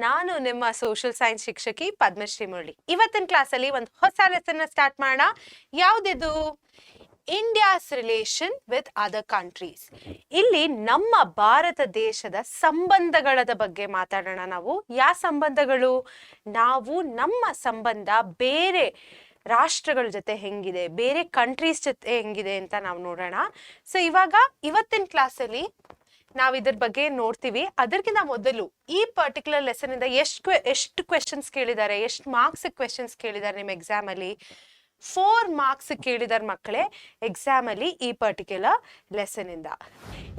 ನಾನು ನಿಮ್ಮ social science ಶಿಕ್ಷಕಿ ಪದ್ಮಶ್ರೀ ಮುರಳಿ. ಇವತ್ತಿನ ಕ್ಲಾಸಲ್ಲಿ ಒಂದು ಹೊಸ ಲೆಸನ್ ಸ್ಟಾರ್ಟ್ ಮಾಡೋಣ. ಯಾವುದಿದು? India's relation with other countries. ಇಲ್ಲಿ ನಮ್ಮ ಭಾರತ ದೇಶದ ಸಂಬಂಧಗಳ ಬಗ್ಗೆ ಮಾತಾಡೋಣ ನಾವು. ಯಾವ ಸಂಬಂಧಗಳು? ನಾವು ನಮ್ಮ ಸಂಬಂಧ ಬೇರೆ ರಾಷ್ಟ್ರಗಳ ಜೊತೆ ಹೆಂಗಿದೆ, ಬೇರೆ ಕಂಟ್ರೀಸ್ ಜೊತೆ ಹೆಂಗಿದೆ ಅಂತ ನಾವು ನೋಡೋಣ. ಸೊ ಇವತ್ತಿನ ಕ್ಲಾಸಲ್ಲಿ ನಾವು ಇದ್ರ ಬಗ್ಗೆ ನೋಡ್ತೀವಿ. ಅದಕ್ಕಿಂತ ಮೊದಲು ಈ ಪರ್ಟಿಕ್ಯುಲರ್ ಲೆಸನ್ ಇಂದ ಎಷ್ಟು ಕ್ವೆಶನ್ಸ್ ಕೇಳಿದ್ದಾರೆ, ಎಷ್ಟು ಮಾರ್ಕ್ಸ್ ಕ್ವೆಶನ್ಸ್ ಕೇಳಿದ್ದಾರೆ ನಿಮ್ಮ ಎಕ್ಸಾಮ್ ಅಲ್ಲಿ? 4 ಮಾರ್ಕ್ಸ್ ಕೇಳಿದಾರೆ ಮಕ್ಕಳೇ ಎಕ್ಸಾಮ್ ಅಲ್ಲಿ ಈ ಪರ್ಟಿಕ್ಯುಲರ್ ಲೆಸನ್ ಇಂದ.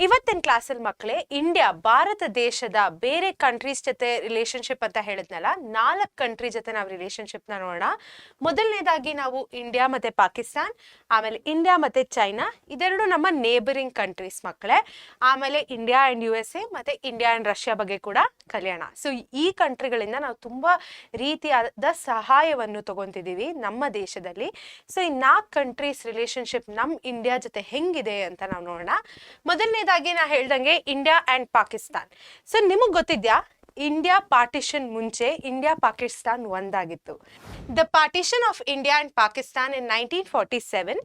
ಇವತ್ತಿನ ಕ್ಲಾಸಲ್ಲಿ ಮಕ್ಕಳೇ ಇಂಡಿಯಾ ಭಾರತ ದೇಶದ ಬೇರೆ ಕಂಟ್ರೀಸ್ ಜೊತೆ ರಿಲೇಶನ್ಶಿಪ್ ಅಂತ ಹೇಳಿದ್ನಲ್ಲ, 4 ಕಂಟ್ರಿ ಜೊತೆ ನಾವು ರಿಲೇಶನ್ಶಿಪ್ ನ ನೋಡೋಣ. ಮೊದಲನೇದಾಗಿ ನಾವು ಇಂಡಿಯಾ ಮತ್ತೆ ಪಾಕಿಸ್ತಾನ್, ಆಮೇಲೆ ಇಂಡಿಯಾ ಮತ್ತೆ ಚೈನಾ, ಇದೆರಡು ನಮ್ಮ ನೇಬರಿಂಗ್ ಕಂಟ್ರೀಸ್ ಮಕ್ಕಳೇ. ಆಮೇಲೆ ಇಂಡಿಯಾ ಅಂಡ್ USA ಮತ್ತೆ ಇಂಡಿಯಾ ಅಂಡ್ ರಷ್ಯಾ ಬಗ್ಗೆ ಕೂಡ ಕಲಿಯೋಣ. ಸೊ ಈ ಕಂಟ್ರಿಗಳಿಂದ ನಾವು ತುಂಬಾ ರೀತಿಯಾದ ಸಹಾಯವನ್ನು ತಗೊಂತಿದೀವಿ ನಮ್ಮ ದೇಶದಲ್ಲಿ. ಸೊ ಈ 4 ಕಂಟ್ರೀಸ್ ರಿಲೇಶನ್ಶಿಪ್ ನಮ್ ಇಂಡಿಯಾ ಜೊತೆ ಹೆಂಗಿದೆ ಅಂತ ನಾವು ನೋಡೋಣ. ಮೊದಲನೇದಾಗಿ ನಾ ಹೇಳ್ದಂಗೆ ಇಂಡಿಯಾ ಅಂಡ್ ಪಾಕಿಸ್ತಾನ್. ಸೊ ನಿಮಗ್ ಗೊತ್ತಿದ್ಯಾ, ಇಂಡಿಯಾ ಪಾರ್ಟಿಷನ್ ಮುಂಚೆ ಇಂಡಿಯಾ ಪಾಕಿಸ್ತಾನ್ ಒಂದಾಗಿತ್ತು. The partition of India and Pakistan in 1947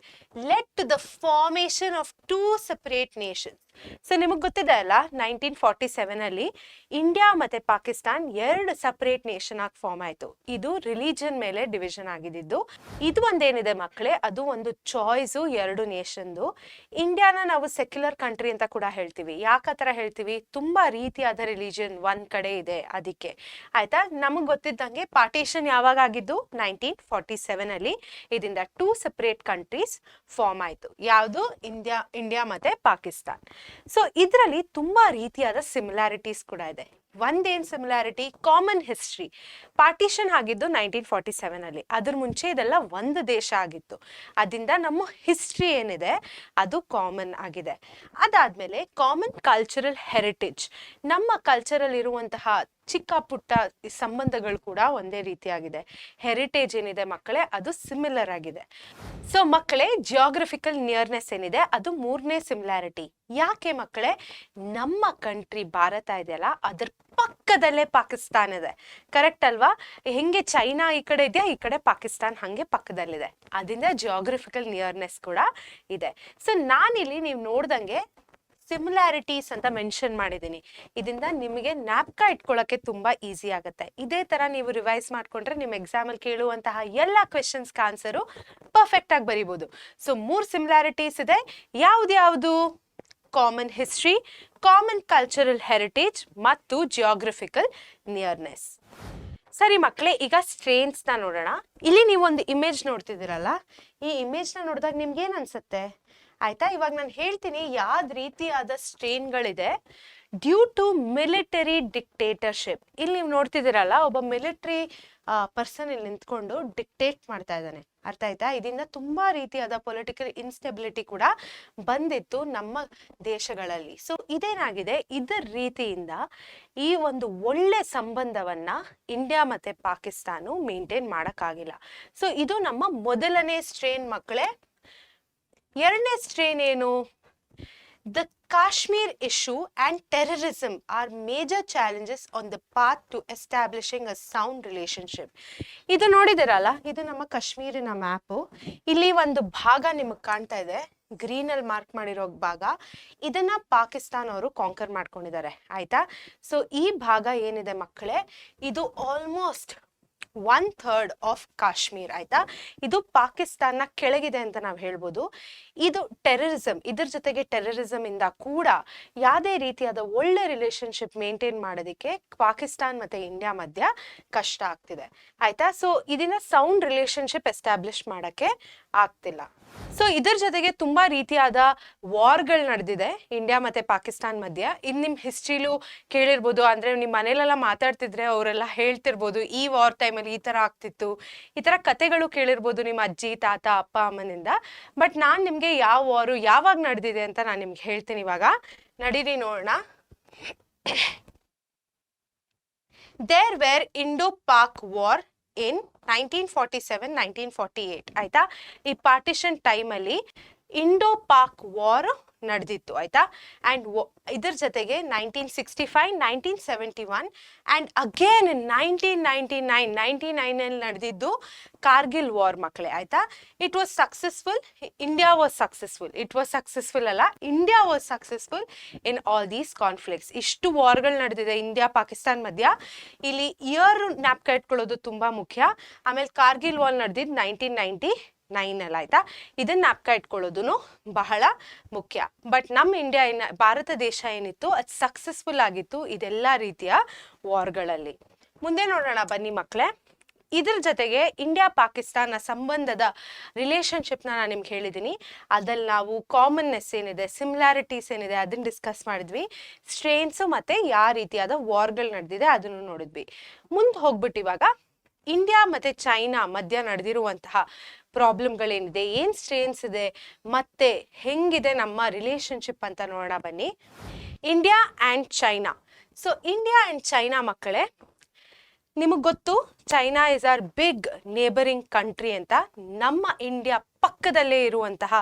led to the formation of 2 separate nations. So ನಿಮಗೆ ಗೊತ್ತಿದೆ ಅಲ್ಲ, 1947 ಅಲ್ಲಿ ಇಂಡಿಯಾ ಮತ್ತೆ ಪಾಕಿಸ್ತಾನ್ 2 ಸಪರೇಟ್ ನೇಷನ್ ಆಗಿ ಫಾರ್ಮ್ ಆಯ್ತು. ಇದು ರಿಲಿಜನ್ ಮೇಲೆ ಡಿವಿಷನ್ ಆಗಿದ್ದು. ಇದು ಒಂದೇನಿದೆ ಮಕ್ಕಳೇ, ಅದು ಒಂದು ಚಾಯ್ಸು 2 ನೇಷನ್ದು. ಇಂಡಿಯಾನ ನಾವು ಸೆಕ್ಯುಲರ್ ಕಂಟ್ರಿ ಅಂತ ಕೂಡ ಹೇಳ್ತೀವಿ. ಯಾಕತರ ಹೇಳ್ತೀವಿ? ತುಂಬಾ ರೀತಿಯಾದ ರಿಲಿಜನ್ ಒಂದ್ ಕಡೆ ಇದೆ, ಅದಕ್ಕೆ. ಆಯ್ತಾ? ನಮಗ್ ಗೊತ್ತಿದ್ದಂಗೆ ಪಾರ್ಟಿಷನ್ ಯಾವಾಗ ಆಗಿದ್ದು? 1947 ಅಲ್ಲಿ. ಇದರಿಂದ 2 ಸೆಪರೇಟ್ ಕಂಟ್ರೀಸ್ ಫಾರ್ಮ್ ಆಯ್ತು. ಯಾವುದು? ಇಂಡಿಯಾ ಮತ್ತೆ ಪಾಕಿಸ್ತಾನ್. ಸೊ ಇದರಲ್ಲಿ ತುಂಬಾ ರೀತಿಯಾದ ಸಿಮಿಲಾರಿಟೀಸ್ ಕೂಡ ಇದೆ. ಒಂದೇನ್ ಸಿಮಿಲಾರಿಟಿ? Common history. ಪಾರ್ಟಿಷನ್ ಆಗಿದ್ದು 1947 ಅಲ್ಲಿ. ಅದ್ರ ಮುಂಚೆ ಇದೆಲ್ಲ ಒಂದು ದೇಶ ಆಗಿತ್ತು. ಅದರಿಂದ ನಮ್ಮ ಹಿಸ್ಟ್ರಿ ಏನಿದೆ ಅದು ಕಾಮನ್ ಆಗಿದೆ. ಅದಾದ್ಮೇಲೆ ಕಾಮನ್ ಕಲ್ಚರಲ್ ಹೆರಿಟೇಜ್. ನಮ್ಮ ಕಲ್ಚರಲ್ ಇರುವಂತಹ ಚಿಕ್ಕ ಪುಟ್ಟ ಸಂಬಂಧಗಳು ಕೂಡ ಒಂದೇ ರೀತಿಯಾಗಿದೆ. ಹೆರಿಟೇಜ್ ಏನಿದೆ ಮಕ್ಕಳೇ, ಅದು ಸಿಮಿಲರ್ ಆಗಿದೆ. ಸೊ ಮಕ್ಕಳೇ, ಜಿಯೋಗ್ರಫಿಕಲ್ ನಿಯರ್ನೆಸ್ ಏನಿದೆ ಅದು 3ನೇ ಸಿಮಿಲಾರಿಟಿ. ಯಾಕೆ ಮಕ್ಕಳೇ? ನಮ್ಮ ಕಂಟ್ರಿ ಭಾರತ ಇದೆಯಲ್ಲ, ಅದ್ರ ಪಕ್ಕದಲ್ಲೇ ಪಾಕಿಸ್ತಾನ್ ಇದೆ. ಕರೆಕ್ಟ್ ಅಲ್ವಾ? ಹೆಂಗೆ ಚೈನಾ ಈ ಕಡೆ ಇದೆಯಾ, ಈ ಕಡೆ ಪಾಕಿಸ್ತಾನ್ ಹಂಗೆ ಪಕ್ಕದಲ್ಲಿದೆ. ಅದರಿಂದ ಜಿಯೋಗ್ರಫಿಕಲ್ ನಿಯರ್ನೆಸ್ ಕೂಡ ಇದೆ. ಸೊ ನಾನಿಲ್ಲಿ ನೀವು ನೋಡ್ದಂಗೆ ಸಿಮಿಲಾರಿಟೀಸ್ ಅಂತ ಮೆನ್ಷನ್ ಮಾಡಿದ್ದೀನಿ. ಇದರಿಂದ ನಿಮಗೆ ನ್ಯಾಪ್ಕಾ ಇಟ್ಕೊಳ್ಳೋಕೆ ತುಂಬಾ ಈಸಿ ಆಗುತ್ತೆ. ಇದೇ ತರ ನೀವು ರಿವೈಸ್ ಮಾಡ್ಕೊಂಡ್ರೆ ನಿಮ್ಮ ಎಕ್ಸಾಮ್ ಅಲ್ಲಿ ಕೇಳುವಂತಹ ಎಲ್ಲ ಕ್ವೆಶನ್ಸ್ ಆನ್ಸರು ಪರ್ಫೆಕ್ಟ್ ಆಗಿ ಬರೀಬಹುದು. ಸೊ 3 ಸಿಮಿಲಾರಿಟೀಸ್ ಇದೆ. ಯಾವ್ದು? Common history, common cultural heritage ಮತ್ತು ಜಿಯೋಗ್ರಫಿಕಲ್ ನಿಯರ್ನೆಸ್. ಸರಿ ಮಕ್ಕಳೇ, ಈಗ ಸ್ಟ್ರೇನ್ಸ್ ನ ನೋಡೋಣ. ಇಲ್ಲಿ ನೀವು ಒಂದು ಇಮೇಜ್ ನೋಡ್ತಿದ್ದೀರಲ್ಲ, ಈ ಇಮೇಜ್ ನ ನೋಡಿದಾಗ ನಿಮ್ಗೆ ಏನ್ ಅನ್ಸುತ್ತೆ? ಆಯ್ತಾ? ಇವಾಗ ನಾನು ಹೇಳ್ತೀನಿ ಯಾವ್ದು ರೀತಿಯಾದ ಸ್ಟ್ರೇನ್ಗಳಿದೆ ಡ್ಯೂ ಟು ಮಿಲಿಟರಿ ಡಿಕ್ಟೇಟರ್ಶಿಪ್. ಇಲ್ಲಿ ನೀವು ನೋಡ್ತಿದ್ದೀರಲ್ಲ, ಒಬ್ಬ ಮಿಲಿಟರಿ ಪರ್ಸನ್ ಇಲ್ಲಿ ನಿಂತ್ಕೊಂಡು ಡಿಕ್ಟೇಟ್ ಮಾಡ್ತಾ ಇದ್ದಾನೆ. ಅರ್ಥ ಆಯ್ತಾ? ಇದರಿಂದ ತುಂಬಾ ರೀತಿಯಾದ ಪೊಲಿಟಿಕಲ್ ಇನ್ಸ್ಟೆಬಿಲಿಟಿ ಕೂಡ ಬಂದಿತ್ತು ನಮ್ಮ ದೇಶಗಳಲ್ಲಿ. ಸೊ ಇದೇನಾಗಿದೆ, ಇದರ ರೀತಿಯಿಂದ ಈ ಒಂದು ಒಳ್ಳೆ ಸಂಬಂಧವನ್ನ ಇಂಡಿಯಾ ಮತ್ತೆ ಪಾಕಿಸ್ತಾನ ಮೇಂಟೈನ್ ಮಾಡಕ್ಕಾಗಿಲ್ಲ. ಸೊ ಇದು ನಮ್ಮ ಮೊದಲನೇ ಸ್ಟ್ರೇನ್ ಮಕ್ಕಳೇ. 2ನೇ ಸ್ಟ್ರೇನ್ ಏನು? The Kashmir issue and terrorism are major challenges on the path to establishing a sound relationship. ಇದು ನೋಡಿದಿರಲ್ಲ, ಇದು ನಮ್ಮ ಕಾಶ್ಮೀರಿನ ಮ್ಯಾಪು. ಇಲ್ಲಿ ಒಂದು ಭಾಗ ನಿಮಗೆ ಕಾಣ್ತಾ ಇದೆ, ಗ್ರೀನ್ ಅಲ್ಲಿ ಮಾರ್ಕ್ ಮಾಡಿರೋ ಭಾಗ. ಇದನ್ನ ಪಾಕಿಸ್ತಾನ ಅವರು ಕಾಂಕರ್ ಮಾಡ್ಕೊಂಡಿದ್ದಾರೆ. ಆಯ್ತಾ? ಸೊ ಈ ಭಾಗ ಏನಿದೆ ಮಕ್ಕಳೇ, ಇದು ಆಲ್ಮೋಸ್ಟ್ 1/3 ಆಫ್ ಕಾಶ್ಮೀರ್. ಆಯ್ತಾ? ಇದು ಪಾಕಿಸ್ತಾನ ಕೆಳಗಿದೆ ಅಂತ ನಾವು ಹೇಳ್ಬೋದು. ಇದು ಟೆರರಿಸಮ್, ಇದ್ರ ಜೊತೆಗೆ ಟೆರರಿಸಮ್ ಇಂದ ಕೂಡ ಯಾವುದೇ ರೀತಿಯಾದ ಒಳ್ಳೆ ರಿಲೇಶನ್ಶಿಪ್ ಮೇಂಟೈನ್ ಮಾಡೋದಕ್ಕೆ ಪಾಕಿಸ್ತಾನ್ ಮತ್ತೆ ಇಂಡಿಯಾ ಮಧ್ಯ ಕಷ್ಟ ಆಗ್ತಿದೆ. ಆಯ್ತಾ? ಸೊ ಇದನ್ನ ಸೌಂಡ್ ರಿಲೇಶನ್ಶಿಪ್ ಎಸ್ಟಾಬ್ಲಿಷ್ ಮಾಡಕ್ಕೆ ಆಗ್ತಿಲ್ಲ. ಸೊ ಇದ್ರ ಜೊತೆಗೆ ತುಂಬಾ ರೀತಿಯಾದ ವಾರ್ಗಳು ನಡೆದಿದೆ ಇಂಡಿಯಾ ಮತ್ತೆ ಪಾಕಿಸ್ತಾನ್ ಮಧ್ಯ. ಇನ್ ನಿಮ್ ಹಿಸ್ಟ್ರಿಲೂ ಕೇಳಿರ್ಬೋದು, ಅಂದ್ರೆ ನಿಮ್ ಮನೇಲೆಲ್ಲ ಮಾತಾಡ್ತಿದ್ರೆ ಅವರೆಲ್ಲ ಹೇಳ್ತಿರ್ಬೋದು ಈ ವಾರ್ ಟೈಮಲ್ಲಿ ಈ ತರ ಆಗ್ತಿತ್ತು, ಈ ತರ ಕತೆಗಳು ಕೇಳಿರ್ಬೋದು ನಿಮ್ಮ ಅಜ್ಜಿ ತಾತ ಅಪ್ಪ ಅಮ್ಮನಿಂದ. ಬಟ್ ನಾನ್ ನಿಮ್ಗೆ ಯಾವ ವಾರು ಯಾವಾಗ ನಡೆದಿದೆ ಅಂತ ನಾನು ನಿಮ್ಗೆ ಹೇಳ್ತೀನಿ. ಇವಾಗ ನಡೀರಿ ನೋಡೋಣ. There were Indo Pak war in 1947-1948. ಆಯ್ತಾ? ಈ ಪಾರ್ಟಿಷನ್ ಟೈಮಲ್ಲಿ ಇಂಡೋ ಪಾಕ್ ವಾರ್ ನಡೆದಿತ್ತು ಆಯ್ತಾ. ಅಂಡ್ ಇದ್ರ ಜೊತೆಗೆ 1965, 1971 ಅಂಡ್ ಅಗೇನ್ 1999 ಅಲ್ಲಿ ನಡೆದಿದ್ದು ಕಾರ್ಗಿಲ್ ವಾರ್ ಮಕ್ಕಳೇ ಆಯ್ತಾ. It was successful, India was successful, it was successful ಅಲ್ಲ, India was successful in all these conflicts. ಇಷ್ಟು ವಾರ್ಗಳು ನಡೆದಿದೆ ಇಂಡಿಯಾ ಪಾಕಿಸ್ತಾನ್ ಮಧ್ಯ. ಇಲ್ಲಿ ಇಯರ್ ಜ್ಞಾಪಕ ಇಟ್ಕೊಳ್ಳೋದು ತುಂಬಾ ಮುಖ್ಯ. ಆಮೇಲೆ ಕಾರ್ಗಿಲ್ ವಾರ್ ನಡೆದಿದ್ದು 1999 ಅಲ್ಲಿ ಆಯ್ತಾ. ಇದನ್ನ ಜ್ಞಾಪಕ ಇಟ್ಕೊಳ್ಳೋದು ಬಹಳ ಮುಖ್ಯ. ಬಟ್ ನಮ್ಮ ಇಂಡಿಯಾ ಭಾರತ ದೇಶ ಏನಿತ್ತು ಅದು ಸಕ್ಸಸ್ಫುಲ್ ಆಗಿತ್ತು ಇದೆಲ್ಲ ರೀತಿಯ ವಾರ್ಗಳಲ್ಲಿ. ಮುಂದೆ ನೋಡೋಣ ಬನ್ನಿ ಮಕ್ಕಳೇ. ಇದ್ರ ಜೊತೆಗೆ ಇಂಡಿಯಾ ಪಾಕಿಸ್ತಾನ ಸಂಬಂಧದ ರಿಲೇಶನ್ಶಿಪ್ನ ನಾನು ನಿಮ್ಗೆ ಹೇಳಿದ್ದೀನಿ. ಅದ್ರಲ್ಲಿ ನಾವು ಕಾಮನ್ನೆಸ್ ಏನಿದೆ, ಸಿಮಿಲಾರಿಟೀಸ್ ಏನಿದೆ ಅದನ್ನ ಡಿಸ್ಕಸ್ ಮಾಡಿದ್ವಿ. ಸ್ಟ್ರೇನ್ಸು ಮತ್ತೆ ಯಾವ ರೀತಿಯಾದ ವಾರ್ಗಳು ನಡೆದಿದೆ ಅದನ್ನು ನೋಡಿದ್ವಿ. ಮುಂದೆ ಹೋಗ್ಬಿಟ್ಟು ಇವಾಗ ಇಂಡಿಯಾ ಮತ್ತೆ ಚೈನಾ ಮಧ್ಯ ನಡೆದಿರುವಂತಹ ಪ್ರಾಬ್ಲಮ್ಗಳೇನಿದೆ, ಏನ್ ಸ್ಟ್ರೇನ್ಸ್ ಇದೆ ಮತ್ತೆ ಹೆಂಗಿದೆ ನಮ್ಮ ರಿಲೇಶನ್ಶಿಪ್ ಅಂತ ನೋಡೋಣ ಬನ್ನಿ. India and China. So India and China ಮಕ್ಕಳೇ, ನಿಮಗೆ ಗೊತ್ತು China is our big neighbouring country ಅಂತ. ನಮ್ಮ ಇಂಡಿಯಾ ಪಕ್ಕದಲ್ಲೇ ಇರುವಂತಹ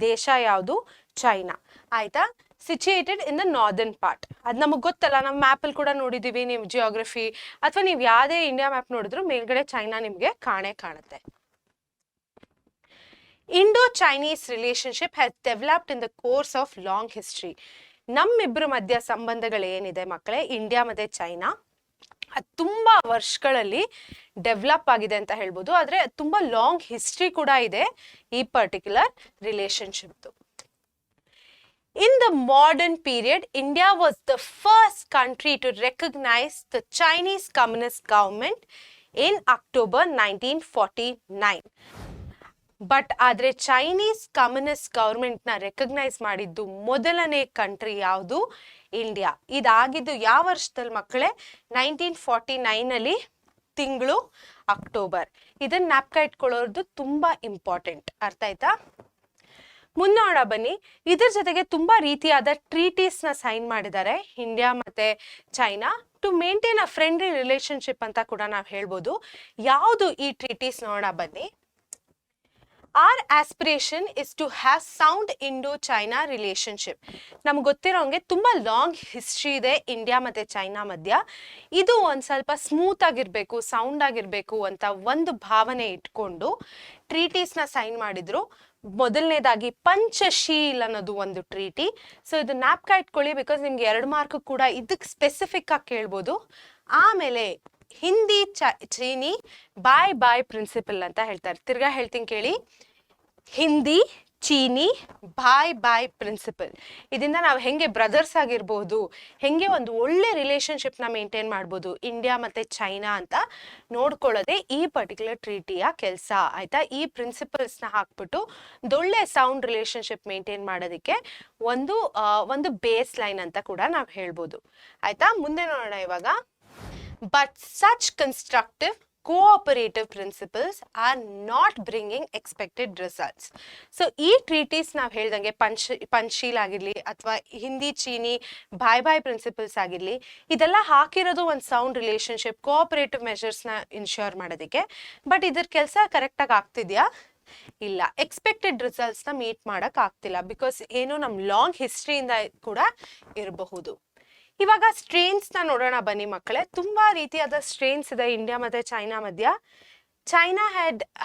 ದೇಶ ಯಾವುದು? ಚೈನಾ ಆಯ್ತಾ. Situated in the northern part. ಅದು ನಮಗೆ ಗೊತ್ತಲ್ಲ, ನಮ್ಮ ಮ್ಯಾಪಲ್ಲಿ ಕೂಡ ನೋಡಿದ್ದೀವಿ. ನೀವು ಜಿಯೋಗ್ರಫಿ ಅಥವಾ ನೀವು ಯಾವುದೇ ಇಂಡಿಯಾ ಮ್ಯಾಪ್ ನೋಡಿದ್ರು ಮೇಲ್ಗಡೆ ಚೈನಾ ನಿಮಗೆ ಕಾಣುತ್ತೆ. Indo-Chinese relationship has developed in the course of long history. ನಮ್ಮಿಬ್ಬರ ಮಧ್ಯ ಸಂಬಂಧಗಳೇನಿದೆ ಮಕ್ಕಳೇ, ಇಂಡಿಯಾ ಮತ್ತು ಚೈನಾ, ಅದು ತುಂಬ ವರ್ಷಗಳಲ್ಲಿ ಡೆವಲಪ್ ಆಗಿದೆ ಅಂತ ಹೇಳ್ಬೋದು. ಆದರೆ ತುಂಬ ಲಾಂಗ್ ಹಿಸ್ಟ್ರಿ ಕೂಡ ಇದೆ ಈ particular ರಿಲೇಶನ್ಶಿಪ್ದು. In the modern period, India was the first country to recognize the Chinese Communist government in October 1949. But ಆದರೆ ಚೈನೀಸ್ ಕಮ್ಯುನಿಸ್ಟ್ ಗೌರ್ಮೆಂಟ್ನ ರೆಕಗ್ನೈಸ್ ಮಾಡಿದ್ದು ಮೊದಲನೇ ಕಂಟ್ರಿ ಯಾವುದು? ಇಂಡಿಯಾ. ಇದಾಗಿದ್ದು ಯಾವ ವರ್ಷದಲ್ಲಿ ಮಕ್ಕಳೇ? 1949 ತಿಂಗಳು ಅಕ್ಟೋಬರ್. ಇದನ್ನ ಜ್ಞಾಪಕ ಇಟ್ಕೊಳ್ಳೋದು ತುಂಬಾ ಇಂಪಾರ್ಟೆಂಟ್. ಅರ್ಥ ಆಯ್ತಾ? ಮುನ್ನೋಡ ಬನ್ನಿ. ಇದ್ರ ಜೊತೆಗೆ ತುಂಬಾ ರೀತಿಯಾದ ಟ್ರೀಟೀಸ್ನ ಸೈನ್ ಮಾಡಿದ್ದಾರೆ ಇಂಡಿಯಾ ಮತ್ತೆ China to maintain a friendly relationship ಅಂತ ಕೂಡ ನಾವು ಹೇಳ್ಬೋದು. ಯಾವುದು ಈ ಟ್ರೀಟೀಸ್ ನೋಡೋಣ ಬನ್ನಿ. Our aspiration is to have sound Indo-China relationship. ನಮ್ಗೆ ಗೊತ್ತಿರೋಂಗೆ ತುಂಬಾ ಲಾಂಗ್ ಹಿಸ್ಟ್ರಿ ಇದೆ ಇಂಡಿಯಾ ಮತ್ತೆ ಚೈನಾ ಮಧ್ಯ. ಇದು ಒಂದ್ ಸ್ವಲ್ಪ ಸ್ಮೂತ್ ಆಗಿರ್ಬೇಕು, ಸೌಂಡ್ ಆಗಿರ್ಬೇಕು ಅಂತ ಒಂದು ಭಾವನೆ ಇಟ್ಕೊಂಡು ಟ್ರೀಟೀಸ್ನ ಸೈನ್ ಮಾಡಿದ್ರು. ಮೊದಲನೇದಾಗಿ ಪಂಚಶೀಲ್ ಅನ್ನೋದು ಒಂದು ಟ್ರೀಟಿ. ಸೊ ಇದು ಜ್ಞಾಪಕ ಇಟ್ಕೊಳ್ಳಿ, ಬಿಕಾಸ್ ನಿಮ್ಗೆ 2 ಮಾರ್ಕ್ ಕೂಡ ಇದಕ್ಕೆ ಸ್ಪೆಸಿಫಿಕ್ ಆಗಿ ಕೇಳ್ಬೋದು. ಆಮೇಲೆ ಹಿಂದಿ ಚೀನಿ ಬಾಯ್ ಬಾಯ್ ಪ್ರಿನ್ಸಿಪಲ್ ಅಂತ ಹೇಳ್ತಾರೆ. ತಿರ್ಗಾ ಹೇಳ್ತೀನಿ ಕೇಳಿ. ಹಿಂದಿ ಚೀನಿ ಬಾಯ್ ಬಾಯ್ ಪ್ರಿನ್ಸಿಪಲ್. ಇದರಿಂದ ನಾವು ಹೆಂಗೆ ಬ್ರದರ್ಸ್ ಆಗಿರ್ಬೋದು, ಹೆಂಗೆ ಒಂದು ಒಳ್ಳೆ ರಿಲೇಶನ್ಶಿಪ್ನ ಮೇಂಟೈನ್ ಮಾಡ್ಬೋದು ಇಂಡಿಯಾ ಮತ್ತು ಚೈನಾ ಅಂತ ನೋಡ್ಕೊಳ್ಳೋದೇ ಈ ಪರ್ಟಿಕ್ಯುಲರ್ ಟ್ರೀಟಿಯ ಕೆಲಸ ಆಯಿತಾ. ಈ ಪ್ರಿನ್ಸಿಪಲ್ಸ್ನ ಹಾಕ್ಬಿಟ್ಟು ಒಳ್ಳೆ ಸೌಂಡ್ ರಿಲೇಶನ್ಶಿಪ್ ಮೇಂಟೈನ್ ಮಾಡೋದಕ್ಕೆ ಒಂದು ಬೇಸ್ ಲೈನ್ ಅಂತ ಕೂಡ ನಾವು ಹೇಳ್ಬೋದು ಆಯಿತಾ. ಮುಂದೆ ನೋಡೋಣ ಇವಾಗ. But such constructive cooperative principles are not bringing expected results. So ಈ ಟ್ರೀಟೀಸ್ ನಾವು ಹೇಳ್ದಂಗೆ ಪಂಚಶೀಲ್ ಆಗಿರಲಿ ಅಥವಾ ಹಿಂದಿ ಚೀನಿ ಬಾಯ್ ಬಾಯ್ ಪ್ರಿನ್ಸಿಪಲ್ಸ್ ಆಗಿರಲಿ, ಇದೆಲ್ಲ ಹಾಕಿರೋದು ಒಂದು ಸೌಂಡ್ ರಿಲೇಶನ್ಶಿಪ್ ಕೋಆಪರೇಟಿವ್ ಮೆಷರ್ಸ್ನ ಇನ್ಶ್ಯೂರ್ ಮಾಡೋದಕ್ಕೆ. ಬಟ್ ಇದ್ರ ಕೆಲಸ ಕರೆಕ್ಟಾಗಿ ಆಗ್ತಿದ್ಯಾ? ಇಲ್ಲ. ಎಕ್ಸ್ಪೆಕ್ಟೆಡ್ ರಿಸಲ್ಟ್ಸ್ನ ಮೀಟ್ ಮಾಡೋಕೆ ಆಗ್ತಿಲ್ಲ. ಬಿಕಾಸ್ ಏನು ನಮ್ಮ ಲಾಂಗ್ ಹಿಸ್ಟ್ರಿಯಿಂದ ಕೂಡ ಇರಬಹುದು. ಇವಾಗ ಸ್ಟ್ರೇನ್ಸ್ನ ನೋಡೋಣ ಬನ್ನಿ ಮಕ್ಕಳೇ. ತುಂಬಾ ರೀತಿಯಾದ ಸ್ಟ್ರೇನ್ಸ್ ಇದೆ ಇಂಡಿಯಾ ಮತ್ತೆ ಚೈನಾ ಮಧ್ಯ. China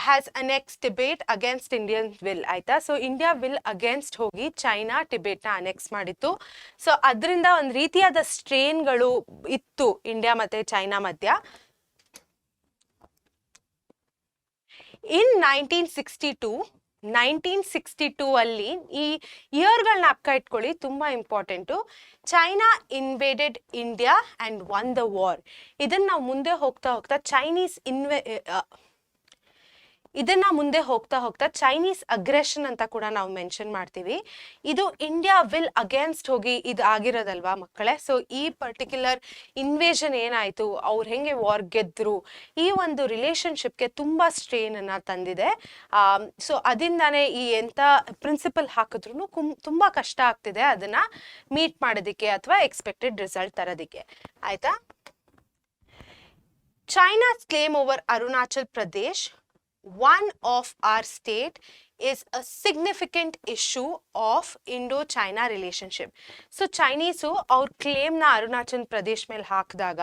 has annexe Tibet against Indian will ಆಯ್ತಾ. ಸೊ ಇಂಡಿಯಾ ವಿಲ್ ಅಗೇನ್ಸ್ಟ್ ಹೋಗಿ ಚೈನಾ ಟಿಬೇಟ್ನ ಅನೆಕ್ಸ್ ಮಾಡಿತ್ತು. ಸೊ ಅದರಿಂದ ಒಂದು ರೀತಿಯಾದ ಸ್ಟ್ರೇನ್ಗಳು ಇತ್ತು ಇಂಡಿಯಾ ಮತ್ತೆ ಚೈನಾ ಮಧ್ಯ. ಇನ್ 1962 ಅಲ್ಲಿ, ಈ ಇಯರ್ಗಳನ್ನ ಜ್ಞಾಪಕ ಇಟ್ಕೊಳ್ಳಿ, ತುಂಬಾ important. China invaded India and won the war. ಇದನ್ನ ನಾವು ಮುಂದೆ ಹೋಗ್ತಾ ಚೈನೀಸ್ ಅಗ್ರೆಷನ್ ಅಂತ ಕೂಡ ನಾವು ಮೆನ್ಷನ್ ಮಾಡ್ತೀವಿ. ಇದು ಇಂಡಿಯಾ ವಿಲ್ ಅಗೇನ್ಸ್ಟ್ ಹೋಗಿ ಇದು ಆಗಿರೋದಲ್ವಾ ಮಕ್ಕಳೇ. ಸೊ ಈ ಪರ್ಟಿಕ್ಯುಲರ್ ಇನ್ವೇಷನ್ ಏನಾಯ್ತು, ಅವ್ರು ಹೆಂಗೆ ವಾರ್ ಗೆದ್ರು, ಈ ಒಂದು ರಿಲೇಶನ್ಶಿಪ್ಗೆ ತುಂಬಾ ಸ್ಟ್ರೇನ್ ಅನ್ನ ತಂದಿದೆ. ಸೊ ಅದರಿಂದಾನೇ ಈ ಎಂತ ಪ್ರಿನ್ಸಿಪಲ್ ಹಾಕಿದ್ರು ತುಂಬಾ ಕಷ್ಟ ಆಗ್ತಿದೆ ಅದನ್ನ ಮೀಟ್ ಮಾಡೋದಿಕ್ಕೆ ಅಥವಾ ಎಕ್ಸ್ಪೆಕ್ಟೆಡ್ ರಿಸಲ್ಟ್ ತರೋದಿಕ್ಕೆ ಆಯ್ತಾ. China's claim over Arunachal Pradesh, one of our state, is a significant issue of Indo-China relationship. So Chinese ಅವ್ರ ಕ್ಲೇಮ್ನ ಅರುಣಾಚಲ್ ಪ್ರದೇಶ್ ಮೇಲೆ ಹಾಕಿದಾಗ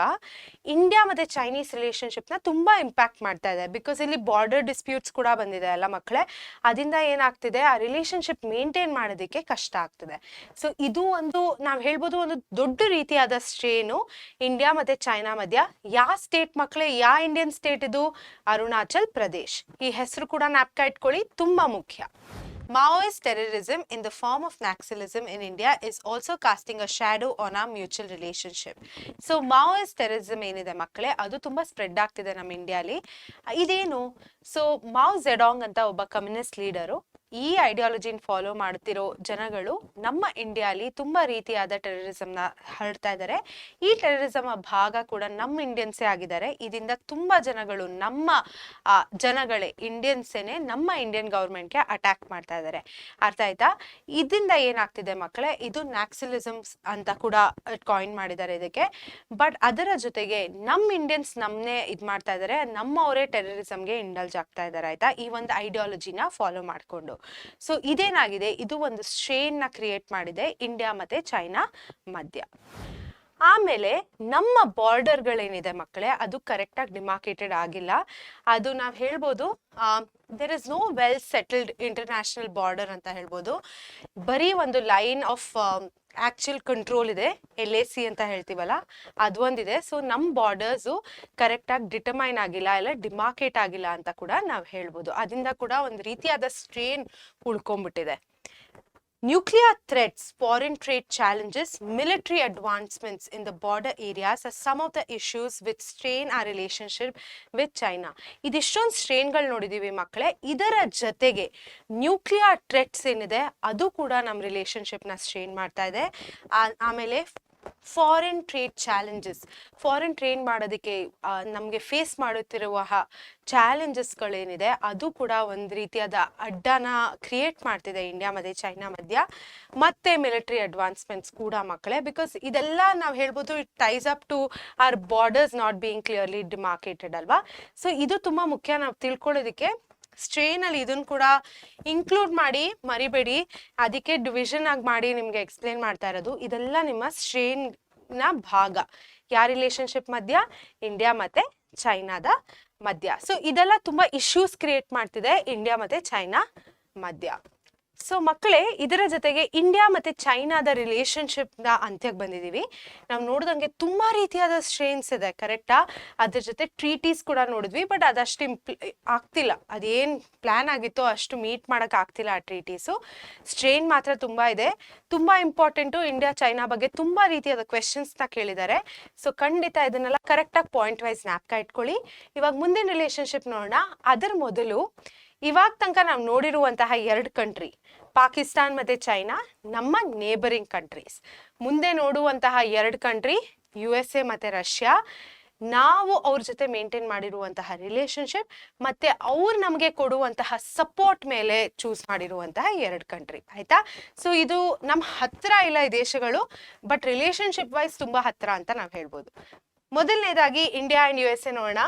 ಇಂಡಿಯಾ ಮತ್ತು ಚೈನೀಸ್ ರಿಲೇಷನ್ಶಿಪ್ನ ತುಂಬ ಇಂಪ್ಯಾಕ್ಟ್ ಮಾಡ್ತಾ ಇದೆ. ಬಿಕಾಸ್ ಇಲ್ಲಿ ಬಾರ್ಡರ್ ಡಿಸ್ಪ್ಯೂಟ್ಸ್ ಕೂಡ ಬಂದಿದೆ ಅಲ್ಲ ಮಕ್ಕಳೇ, ಅದರಿಂದ ಏನಾಗ್ತಿದೆ ಆ ರಿಲೇಷನ್ಶಿಪ್ ಮೇಂಟೈನ್ ಮಾಡೋದಕ್ಕೆ ಕಷ್ಟ ಆಗ್ತಿದೆ. ಸೊ ಇದು ಒಂದು ನಾವು ಹೇಳ್ಬೋದು ಒಂದು ದೊಡ್ಡ ರೀತಿಯಾದ ಸ್ಟ್ರೇನು ಇಂಡಿಯಾ ಮತ್ತು ಚೈನಾ ಮಧ್ಯ. ಯಾವ ಸ್ಟೇಟ್ ಮಕ್ಕಳೇ, ಯಾವ ಇಂಡಿಯನ್ ಸ್ಟೇಟ್ ಇದು? ಅರುಣಾಚಲ್ ಪ್ರದೇಶ್. ಈ ಹೆಸರು ಕೂಡ ಜ್ಞಾಪಕ ಇಟ್ಕೊಳ್ಳಿ, ತುಂಬ ಮುಖ್ಯ. Maoist terrorism in the form of Naxalism in India is also casting a shadow on our mutual relationship. So Maoist terrorism ಏನಿದೆ ಮಕ್ಕಳೇ, ಅದು ತುಂಬ ಸ್ಪ್ರೆಡ್ ಆಗ್ತಿದೆ ನಮ್ಮ ಇಂಡಿಯಾಲಿ. ಇದೇನು? ಸೊ ಮಾವ್ ಝೆಡಾಂಗ್ ಅಂತ ಒಬ್ಬ ಕಮ್ಯುನಿಸ್ಟ್ ಲೀಡರು, ಈ ಐಡಿಯಾಲಜಿನ ಫಾಲೋ ಮಾಡ್ತಿರೋ ಜನಗಳು ನಮ್ಮ ಇಂಡಿಯಾಲಿ ತುಂಬ ರೀತಿಯಾದ ಟೆರರಿಸಮ್ನ ಹರಡ್ತಾ ಇದ್ದಾರೆ. ಈ ಟೆರರಿಸಮ್ ಭಾಗ ಕೂಡ ನಮ್ಮ ಇಂಡಿಯನ್ಸೇ ಆಗಿದ್ದಾರೆ. ಇದರಿಂದ ತುಂಬ ಜನಗಳು ನಮ್ಮ ಜನಗಳೇ ಇಂಡಿಯನ್ಸೇನೆ ನಮ್ಮ ಇಂಡಿಯನ್ ಗೌರ್ಮೆಂಟ್ಗೆ ಅಟ್ಯಾಕ್ ಮಾಡ್ತಾ ಇದ್ದಾರೆ. ಅರ್ಥ ಆಯ್ತಾ? ಇದರಿಂದ ಏನಾಗ್ತಿದೆ ಮಕ್ಕಳೇ, ಇದು ನ್ಯಾಕ್ಸಲಿಸಮ್ಸ್ ಅಂತ ಕೂಡ ಕಾಯಿನ್ ಮಾಡಿದ್ದಾರೆ ಇದಕ್ಕೆ. ಬಟ್ ಅದರ ಜೊತೆಗೆ ನಮ್ಮ ಇಂಡಿಯನ್ಸ್ ನಮ್ಮನ್ನೇ ಇದು ಮಾಡ್ತಾ ಇದ್ದಾರೆ, ನಮ್ಮವರೇ ಟೆರರಿಸಮ್ಗೆ ಇಂಡಲ್ಜ್ ಆಗ್ತಾ ಇದ್ದಾರೆ. ಆಯ್ತಾ? ಈ ಒಂದು ಐಡಿಯಾಲಜಿನ ಫಾಲೋ ಮಾಡಿಕೊಂಡು. ಸೊ ಇದೇನಾಗಿದೆ, ಇದು ಒಂದು ಸ್ಟ್ರೇನ್ನ ಕ್ರಿಯೇಟ್ ಮಾಡಿದೆ ಇಂಡಿಯಾ ಮತ್ತೆ ಚೈನಾ ಮಧ್ಯ. ಆಮೇಲೆ ನಮ್ಮ ಬಾರ್ಡರ್ಗಳೇನಿದೆ ಮಕ್ಕಳೇ, ಅದು ಕರೆಕ್ಟಾಗಿ ಡಿಮಾರ್ಕೇಟೆಡ್ ಆಗಿಲ್ಲ. ಅದು ನಾವು ಹೇಳ್ಬೋದು there is no well settled international border ಅಂತ ಹೇಳ್ಬೋದು. ಬರೀ ಒಂದು ಲೈನ್ ಆಫ್ ಆಕ್ಚುಯಲ್ ಕಂಟ್ರೋಲ್ ಇದೆ, LAC ಅಂತ ಹೇಳ್ತೀವಲ್ಲ, ಅದೊಂದಿದೆ. ಸೊ ನಮ್ಮ ಬಾರ್ಡರ್ಸು ಕರೆಕ್ಟಾಗಿ ಡಿಟರ್ಮೈನ್ ಆಗಿಲ್ಲ, ಇಲ್ಲ ಡಿಮಾರ್ಕೇಟ್ ಆಗಿಲ್ಲ ಅಂತ ಕೂಡ ನಾವು ಹೇಳ್ಬೋದು. ಅದರಿಂದ ಕೂಡ ಒಂದು ರೀತಿಯಾದ strain ಉಳ್ಕೊಂಡ್ಬಿಟ್ಟಿದೆ. Nuclear threats, foreign trade challenges, military advancements in the border areas are some of the issues which strain our relationship with China. ಇದಿಷ್ಟೊಂದು ಸ್ಟ್ರೇನ್ಗಳು ನೋಡಿದೀವಿ ಮಕ್ಕಳೇ. ಇದರ ಜೊತೆಗೆ ನ್ಯೂಕ್ಲಿಯರ್ ಥ್ರೆಟ್ಸ್ ಏನಿದೆ ಅದು ಕೂಡ ನಮ್ಮ ರಿಲೇಷನ್ಶಿಪ್ನ ಸ್ಟ್ರೇನ್ ಮಾಡ್ತಾ ಇದೆ. ಆಮೇಲೆ foreign trade challenges, foreign trade ಮಾಡೋದಕ್ಕೆ ನಮಗೆ ಫೇಸ್ ಮಾಡುತ್ತಿರುವ ಚಾಲೆಂಜಸ್ಗಳೇನಿದೆ ಅದು ಕೂಡ ಒಂದು ರೀತಿಯಾದ ಅಡ್ಡನ ಕ್ರಿಯೇಟ್ ಮಾಡ್ತಿದೆ ಇಂಡಿಯಾ ಮತ್ತು ಚೈನಾ ಮಧ್ಯ. ಮತ್ತೆ ಮಿಲಿಟರಿ ಅಡ್ವಾನ್ಸ್ಮೆಂಟ್ಸ್ ಕೂಡ ಮಕ್ಕಳೇ, ಬಿಕಾಸ್ ಇದೆಲ್ಲ ನಾವು ಹೇಳ್ಬೋದು it ties up to our borders not being clearly demarcated ಅಲ್ವಾ. ಸೊ ಇದು ತುಂಬ ಮುಖ್ಯ ನಾವು ತಿಳ್ಕೊಳ್ಳೋದಕ್ಕೆ. ಸ್ಟ್ರೇನಲ್ಲಿ ಇದನ್ನು ಕೂಡ ಇನ್ಕ್ಲೂಡ್ ಮಾಡಿ ಮರಿಬೇಡಿ, ಅದಕ್ಕೆ ಡಿವಿಷನ್ ಆಗಿ ಮಾಡಿ ನಿಮಗೆ ಎಕ್ಸ್ಪ್ಲೇನ್ ಮಾಡ್ತಾ ಇರೋದು. ಇದೆಲ್ಲ ನಿಮ್ಮ ಸ್ಟ್ರೇನ್ನ ಭಾಗ. ಯಾವ ರಿಲೇಷನ್ಶಿಪ್ ಮಧ್ಯ? ಇಂಡಿಯಾ ಮತ್ತು ಚೈನಾದ ಮಧ್ಯ. ಸೊ ಇದೆಲ್ಲ ತುಂಬ ಇಶ್ಯೂಸ್ ಕ್ರಿಯೇಟ್ ಮಾಡ್ತಿದೆ ಇಂಡಿಯಾ ಮತ್ತು ಚೈನಾ ಮಧ್ಯ. ಸೊ ಮಕ್ಕಳೇ, ಇದರ ಜೊತೆಗೆ ಇಂಡಿಯಾ ಮತ್ತು ಚೈನಾದ ರಿಲೇಷನ್ಶಿಪ್ನ ಅಂತ್ಯಕ್ಕೆ ಬಂದಿದ್ದೀವಿ. ನಾವು ನೋಡಿದಂಗೆ ತುಂಬ ರೀತಿಯಾದ ಸ್ಟ್ರೇನ್ಸ್ ಇದೆ, ಕರೆಕ್ಟಾ? ಅದ್ರ ಜೊತೆ ಟ್ರೀಟೀಸ್ ಕೂಡ ನೋಡಿದ್ವಿ, ಬಟ್ ಅದಷ್ಟು ಆಗ್ತಿಲ್ಲ. ಅದೇನು ಪ್ಲ್ಯಾನ್ ಆಗಿತ್ತೋ ಅಷ್ಟು ಮೀಟ್ ಮಾಡೋಕೆ ಆಗ್ತಿಲ್ಲ ಆ ಟ್ರೀಟೀಸು. ಸ್ಟ್ರೇನ್ ಮಾತ್ರ ತುಂಬ ಇದೆ, ತುಂಬ ಇಂಪಾರ್ಟೆಂಟು. ಇಂಡಿಯಾ ಚೈನಾ ಬಗ್ಗೆ ತುಂಬ ರೀತಿಯಾದ ಕ್ವೆಶನ್ಸ್ನ ಕೇಳಿದ್ದಾರೆ. ಸೊ ಖಂಡಿತ ಇದನ್ನೆಲ್ಲ ಕರೆಕ್ಟಾಗಿ ಪಾಯಿಂಟ್ ವೈಸ್ ಜ್ಞಾಪಕ ಇಟ್ಕೊಳ್ಳಿ. ಇವಾಗ ಮುಂದಿನ ರಿಲೇಷನ್ಶಿಪ್ ನೋಡೋಣ. ಅದರ ಮೊದಲು ಇವಾಗ ತನಕ ನಾವು ನೋಡಿರುವಂತಹ 2 ಕಂಟ್ರಿ, ಪಾಕಿಸ್ತಾನ್ ಮತ್ತು ಚೈನಾ, ನಮ್ಮ ನೇಬರಿಂಗ್ ಕಂಟ್ರೀಸ್. ಮುಂದೆ ನೋಡುವಂತಹ 2 ಕಂಟ್ರಿ USA ಮತ್ತು ರಷ್ಯಾ. ನಾವು ಅವ್ರ ಜೊತೆ ಮೇಂಟೈನ್ ಮಾಡಿರುವಂತಹ ರಿಲೇಷನ್ಶಿಪ್ ಮತ್ತು ಅವ್ರು ನಮಗೆ ಕೊಡುವಂತಹ ಸಪೋರ್ಟ್ ಮೇಲೆ ಚೂಸ್ ಮಾಡಿರುವಂತಹ 2 ಕಂಟ್ರಿ. ಆಯಿತಾ? ಸೊ ಇದು ನಮ್ಮ ಹತ್ತಿರ ಇಲ್ಲ ಈ ದೇಶಗಳು, ಬಟ್ ರಿಲೇಷನ್ಶಿಪ್ ವೈಸ್ ತುಂಬ ಹತ್ತಿರ ಅಂತ ನಾವು ಹೇಳ್ಬೋದು. ಮೊದಲನೇದಾಗಿ ಇಂಡಿಯಾ ಆ್ಯಂಡ್ USA ನೋಡೋಣ.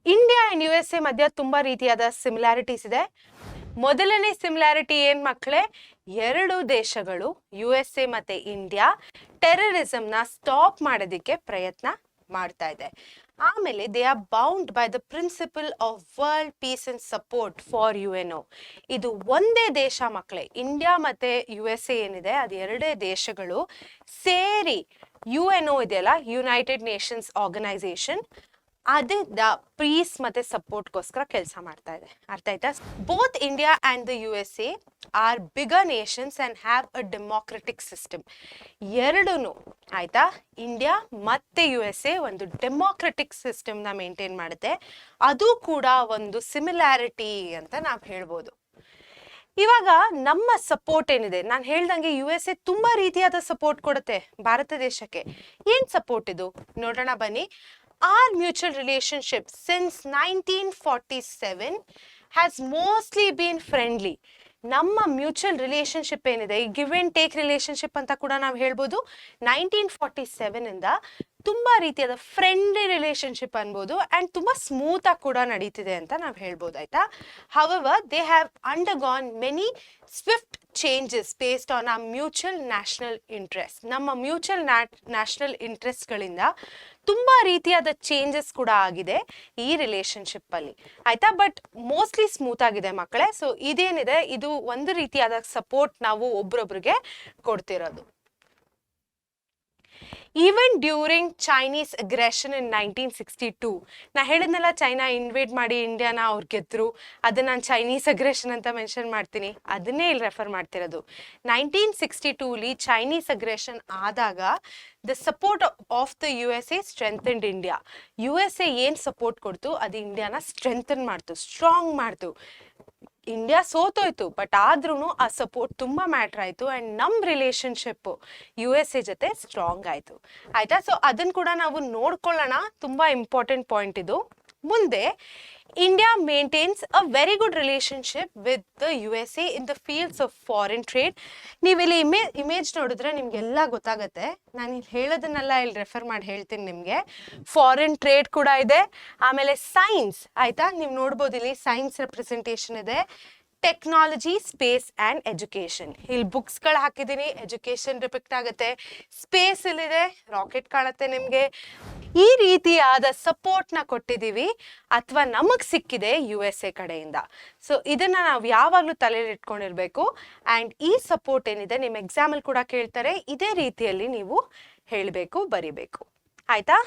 ಇಂಡಿಯಾ ಆ್ಯಂಡ್ USA ಮಧ್ಯ ತುಂಬ ರೀತಿಯಾದ ಸಿಮಿಲಾರಿಟೀಸ್ ಇದೆ. ಮೊದಲನೇ ಸಿಮಿಲಾರಿಟಿ ಏನು ಮಕ್ಕಳೇ? 2 ದೇಶಗಳು USA ಮತ್ತು ಇಂಡಿಯಾ ಟೆರರಿಸಮ್ನ ಸ್ಟಾಪ್ ಮಾಡೋದಕ್ಕೆ ಪ್ರಯತ್ನ ಮಾಡ್ತಾ ಇದೆ. ಆಮೇಲೆ they are bound by the principle of world peace and support for UNO. ಇದು ಒಂದೇ ದೇಶ ಮಕ್ಕಳೇ, ಇಂಡಿಯಾ ಮತ್ತು USA ಏನಿದೆ ಅದು 2 ದೇಶಗಳು ಸೇರಿ UNO ಇದೆಯಲ್ಲ, ಯುನೈಟೆಡ್ ನೇಷನ್ಸ್ ಆರ್ಗನೈಸೇಷನ್, ಅದರಿಂದ ಪೀಸ್ ಮತ್ತೆ ಸಪೋರ್ಟ್ಗೋಸ್ಕರ ಕೆಲಸ ಮಾಡ್ತಾ ಇದೆ. ಅರ್ಥ ಆಯ್ತಾ? Both India and the USA R bigger Nations and have a democratic system. ಎರಡೂ ಆಯ್ತಾ, ಇಂಡಿಯಾ ಮತ್ತು USA ಒಂದು ಡೆಮೋಕ್ರೆಟಿಕ್ ಸಿಸ್ಟಮ್ನ ಮೇಂಟೈನ್ ಮಾಡುತ್ತೆ. ಅದು ಕೂಡ ಒಂದು ಸಿಮಿಲಾರಿಟಿ ಅಂತ ನಾವು ಹೇಳ್ಬೋದು. ಇವಾಗ ನಮ್ಮ ಸಪೋರ್ಟ್ ಏನಿದೆ, ನಾನು ಹೇಳ್ದಂಗೆ USA ತುಂಬ ರೀತಿಯಾದ ಸಪೋರ್ಟ್ ಕೊಡುತ್ತೆ ಭಾರತ ದೇಶಕ್ಕೆ. ಏನು ಸಪೋರ್ಟ್ ಇದು ನೋಡೋಣ ಬನ್ನಿ. Our mutual relationship since 1947 has mostly been friendly. ನಮ್ಮ ಮ್ಯೂಚುವಲ್ ರಿಲೇಶನ್ಶಿಪ್ ಏನಿದೆ, ಈ ಗಿವ್ ಅಂಡ್ ಟೇಕ್ ರಿಲೇಶನ್ಶಿಪ್ ಅಂತ ಕೂಡ ನಾವು ಹೇಳ್ಬೋದು. 1947 ಇಂದ ತುಂಬಾ ರೀತಿಯಾದ ಫ್ರೆಂಡ್ಲಿ ರಿಲೇಶನ್ಶಿಪ್ ಅನ್ಬೋದು ಅಂಡ್ ತುಂಬಾ ಸ್ಮೂತ್ ಆಗಿ ಕೂಡ ನಡೀತಿದೆ ಅಂತ ನಾವು ಹೇಳ್ಬೋದು ಆಯ್ತಾ. However they have undergone many Swift changes based on ಆ ಮ್ಯೂಚುವಲ್ ನ್ಯಾಷನಲ್ ಇಂಟ್ರೆಸ್ಟ್. ನಮ್ಮ ಮ್ಯೂಚುವಲ್ ನ್ಯಾಷನಲ್ ಇಂಟ್ರೆಸ್ಟ್ಗಳಿಂದ ತುಂಬಾ ರೀತಿಯಾದ ಚೇಂಜಸ್ ಕೂಡ ಆಗಿದೆ ಈ ರಿಲೇಶನ್ಶಿಪ್ ಅಲ್ಲಿ ಆಯ್ತಾ. ಬಟ್ ಮೋಸ್ಟ್ಲಿ ಸ್ಮೂತ್ ಆಗಿದೆ ಮಕ್ಕಳೇ. ಸೊ ಇದೇನಿದೆ ಇದು ಒಂದು ರೀತಿಯಾದ ಸಪೋರ್ಟ್ ನಾವು ಒಬ್ರೊಬ್ರಿಗೆ ಕೊಡ್ತಿರೋದು. ಈವನ್ ಡ್ಯೂರಿಂಗ್ ಚೈನೀಸ್ ಅಗ್ರೆಷನ್ ಇನ್ 1962, ನಾ ಹೇಳಿದ್ನಲ್ಲ ಚೈನಾ ಇನ್ವೇಡ್ ಮಾಡಿ ಇಂಡಿಯಾನ ಅವ್ರು ಗೆದ್ರು, ಅದನ್ನ ನಾನು ಚೈನೀಸ್ ಅಗ್ರೆಷನ್ ಅಂತ ಮೆನ್ಷನ್ ಮಾಡ್ತೀನಿ, ಅದನ್ನೇ ಇಲ್ಲಿ ರೆಫರ್ ಮಾಡ್ತಿರೋದು. 1962ಲಿ ಚೈನೀಸ್ ಅಗ್ರೆಷನ್ ಆದಾಗ the support of the USA strengthened India. USA ಏನು ಸಪೋರ್ಟ್ ಕೊಡ್ತು ಅದು ಇಂಡಿಯಾನ ಸ್ಟ್ರೆಂಥನ್ ಮಾಡ್ತು, ಸ್ಟ್ರಾಂಗ್ ಮಾಡ್ತು. ಇಂಡಿಯಾ ಸೋತೋಯ್ತು, ಬಟ್ ಆದ್ರೂ ಆ ಸಪೋರ್ಟ್ ತುಂಬಾ ಮ್ಯಾಟ್ರ್ ಆಯ್ತು ಅಂಡ್ ನಮ್ ರಿಲೇಶನ್ಶಿಪ್ USA ಜೊತೆ ಸ್ಟ್ರಾಂಗ್ ಆಯ್ತು ಆಯ್ತಾ. ಸೊ ಅದನ್ನ ಕೂಡ ನಾವು ನೋಡ್ಕೊಳ್ಳೋಣ, ತುಂಬಾ ಇಂಪಾರ್ಟೆಂಟ್ ಪಾಯಿಂಟ್ ಇದು. ಮುಂದೆ India maintains a very good relationship with the USA in the fields of foreign trade. ನೀವು ಇಲ್ಲಿ ಇಮೇಜ್ ನೋಡಿದ್ರೆ ನಿಮ್ಗೆಲ್ಲ ಗೊತ್ತಾಗತ್ತೆ. ನಾನು ಇಲ್ಲಿ ಹೇಳೋದನ್ನೆಲ್ಲ ಇಲ್ಲಿ ರೆಫರ್ ಮಾಡಿ ಹೇಳ್ತೀನಿ ನಿಮಗೆ. ಫಾರಿನ್ ಟ್ರೇಡ್ ಕೂಡ ಇದೆ, ಆಮೇಲೆ ಸೈನ್ಸ್ ಆಯ್ತಾ, ನೀವು ನೋಡ್ಬೋದು ಇಲ್ಲಿ ಸೈನ್ಸ್ ರೆಪ್ರೆಸೆಂಟೇಷನ್ ಇದೆ, ಟೆಕ್ನಾಲಜಿ, ಸ್ಪೇಸ್ ಆ್ಯಂಡ್ ಎಜುಕೇಷನ್. ಇಲ್ಲಿ ಬುಕ್ಸ್ಗಳು ಹಾಕಿದ್ದೀನಿ, ಎಜುಕೇಷನ್ ರಿಪೆಕ್ಟ್ ಆಗುತ್ತೆ. ಸ್ಪೇಸ್ ಇಲ್ಲಿದೆ, ರಾಕೆಟ್ ಕಾಣುತ್ತೆ ನಿಮಗೆ. ಈ ರೀತಿಯಾದ ಸಪೋರ್ಟ್ನ ಕೊಟ್ಟಿದ್ದೀವಿ ಅಥವಾ ನಮಗೆ ಸಿಕ್ಕಿದೆ USA ಕಡೆಯಿಂದ. ಸೊ ಇದನ್ನ ನಾವು ಯಾವಾಗಲೂ ತಲೆಯಲ್ಲಿ ಇಟ್ಕೊಂಡಿರ್ಬೇಕು. ಆ್ಯಂಡ್ ಈ ಸಪೋರ್ಟ್ ಏನಿದೆ ನಿಮ್ಮ ಎಕ್ಸಾಮಲ್ಲಿ ಕೂಡ ಕೇಳ್ತಾರೆ, ಇದೇ ರೀತಿಯಲ್ಲಿ ನೀವು ಹೇಳಬೇಕು, ಬರಿಬೇಕು ಆಯ್ತಾ.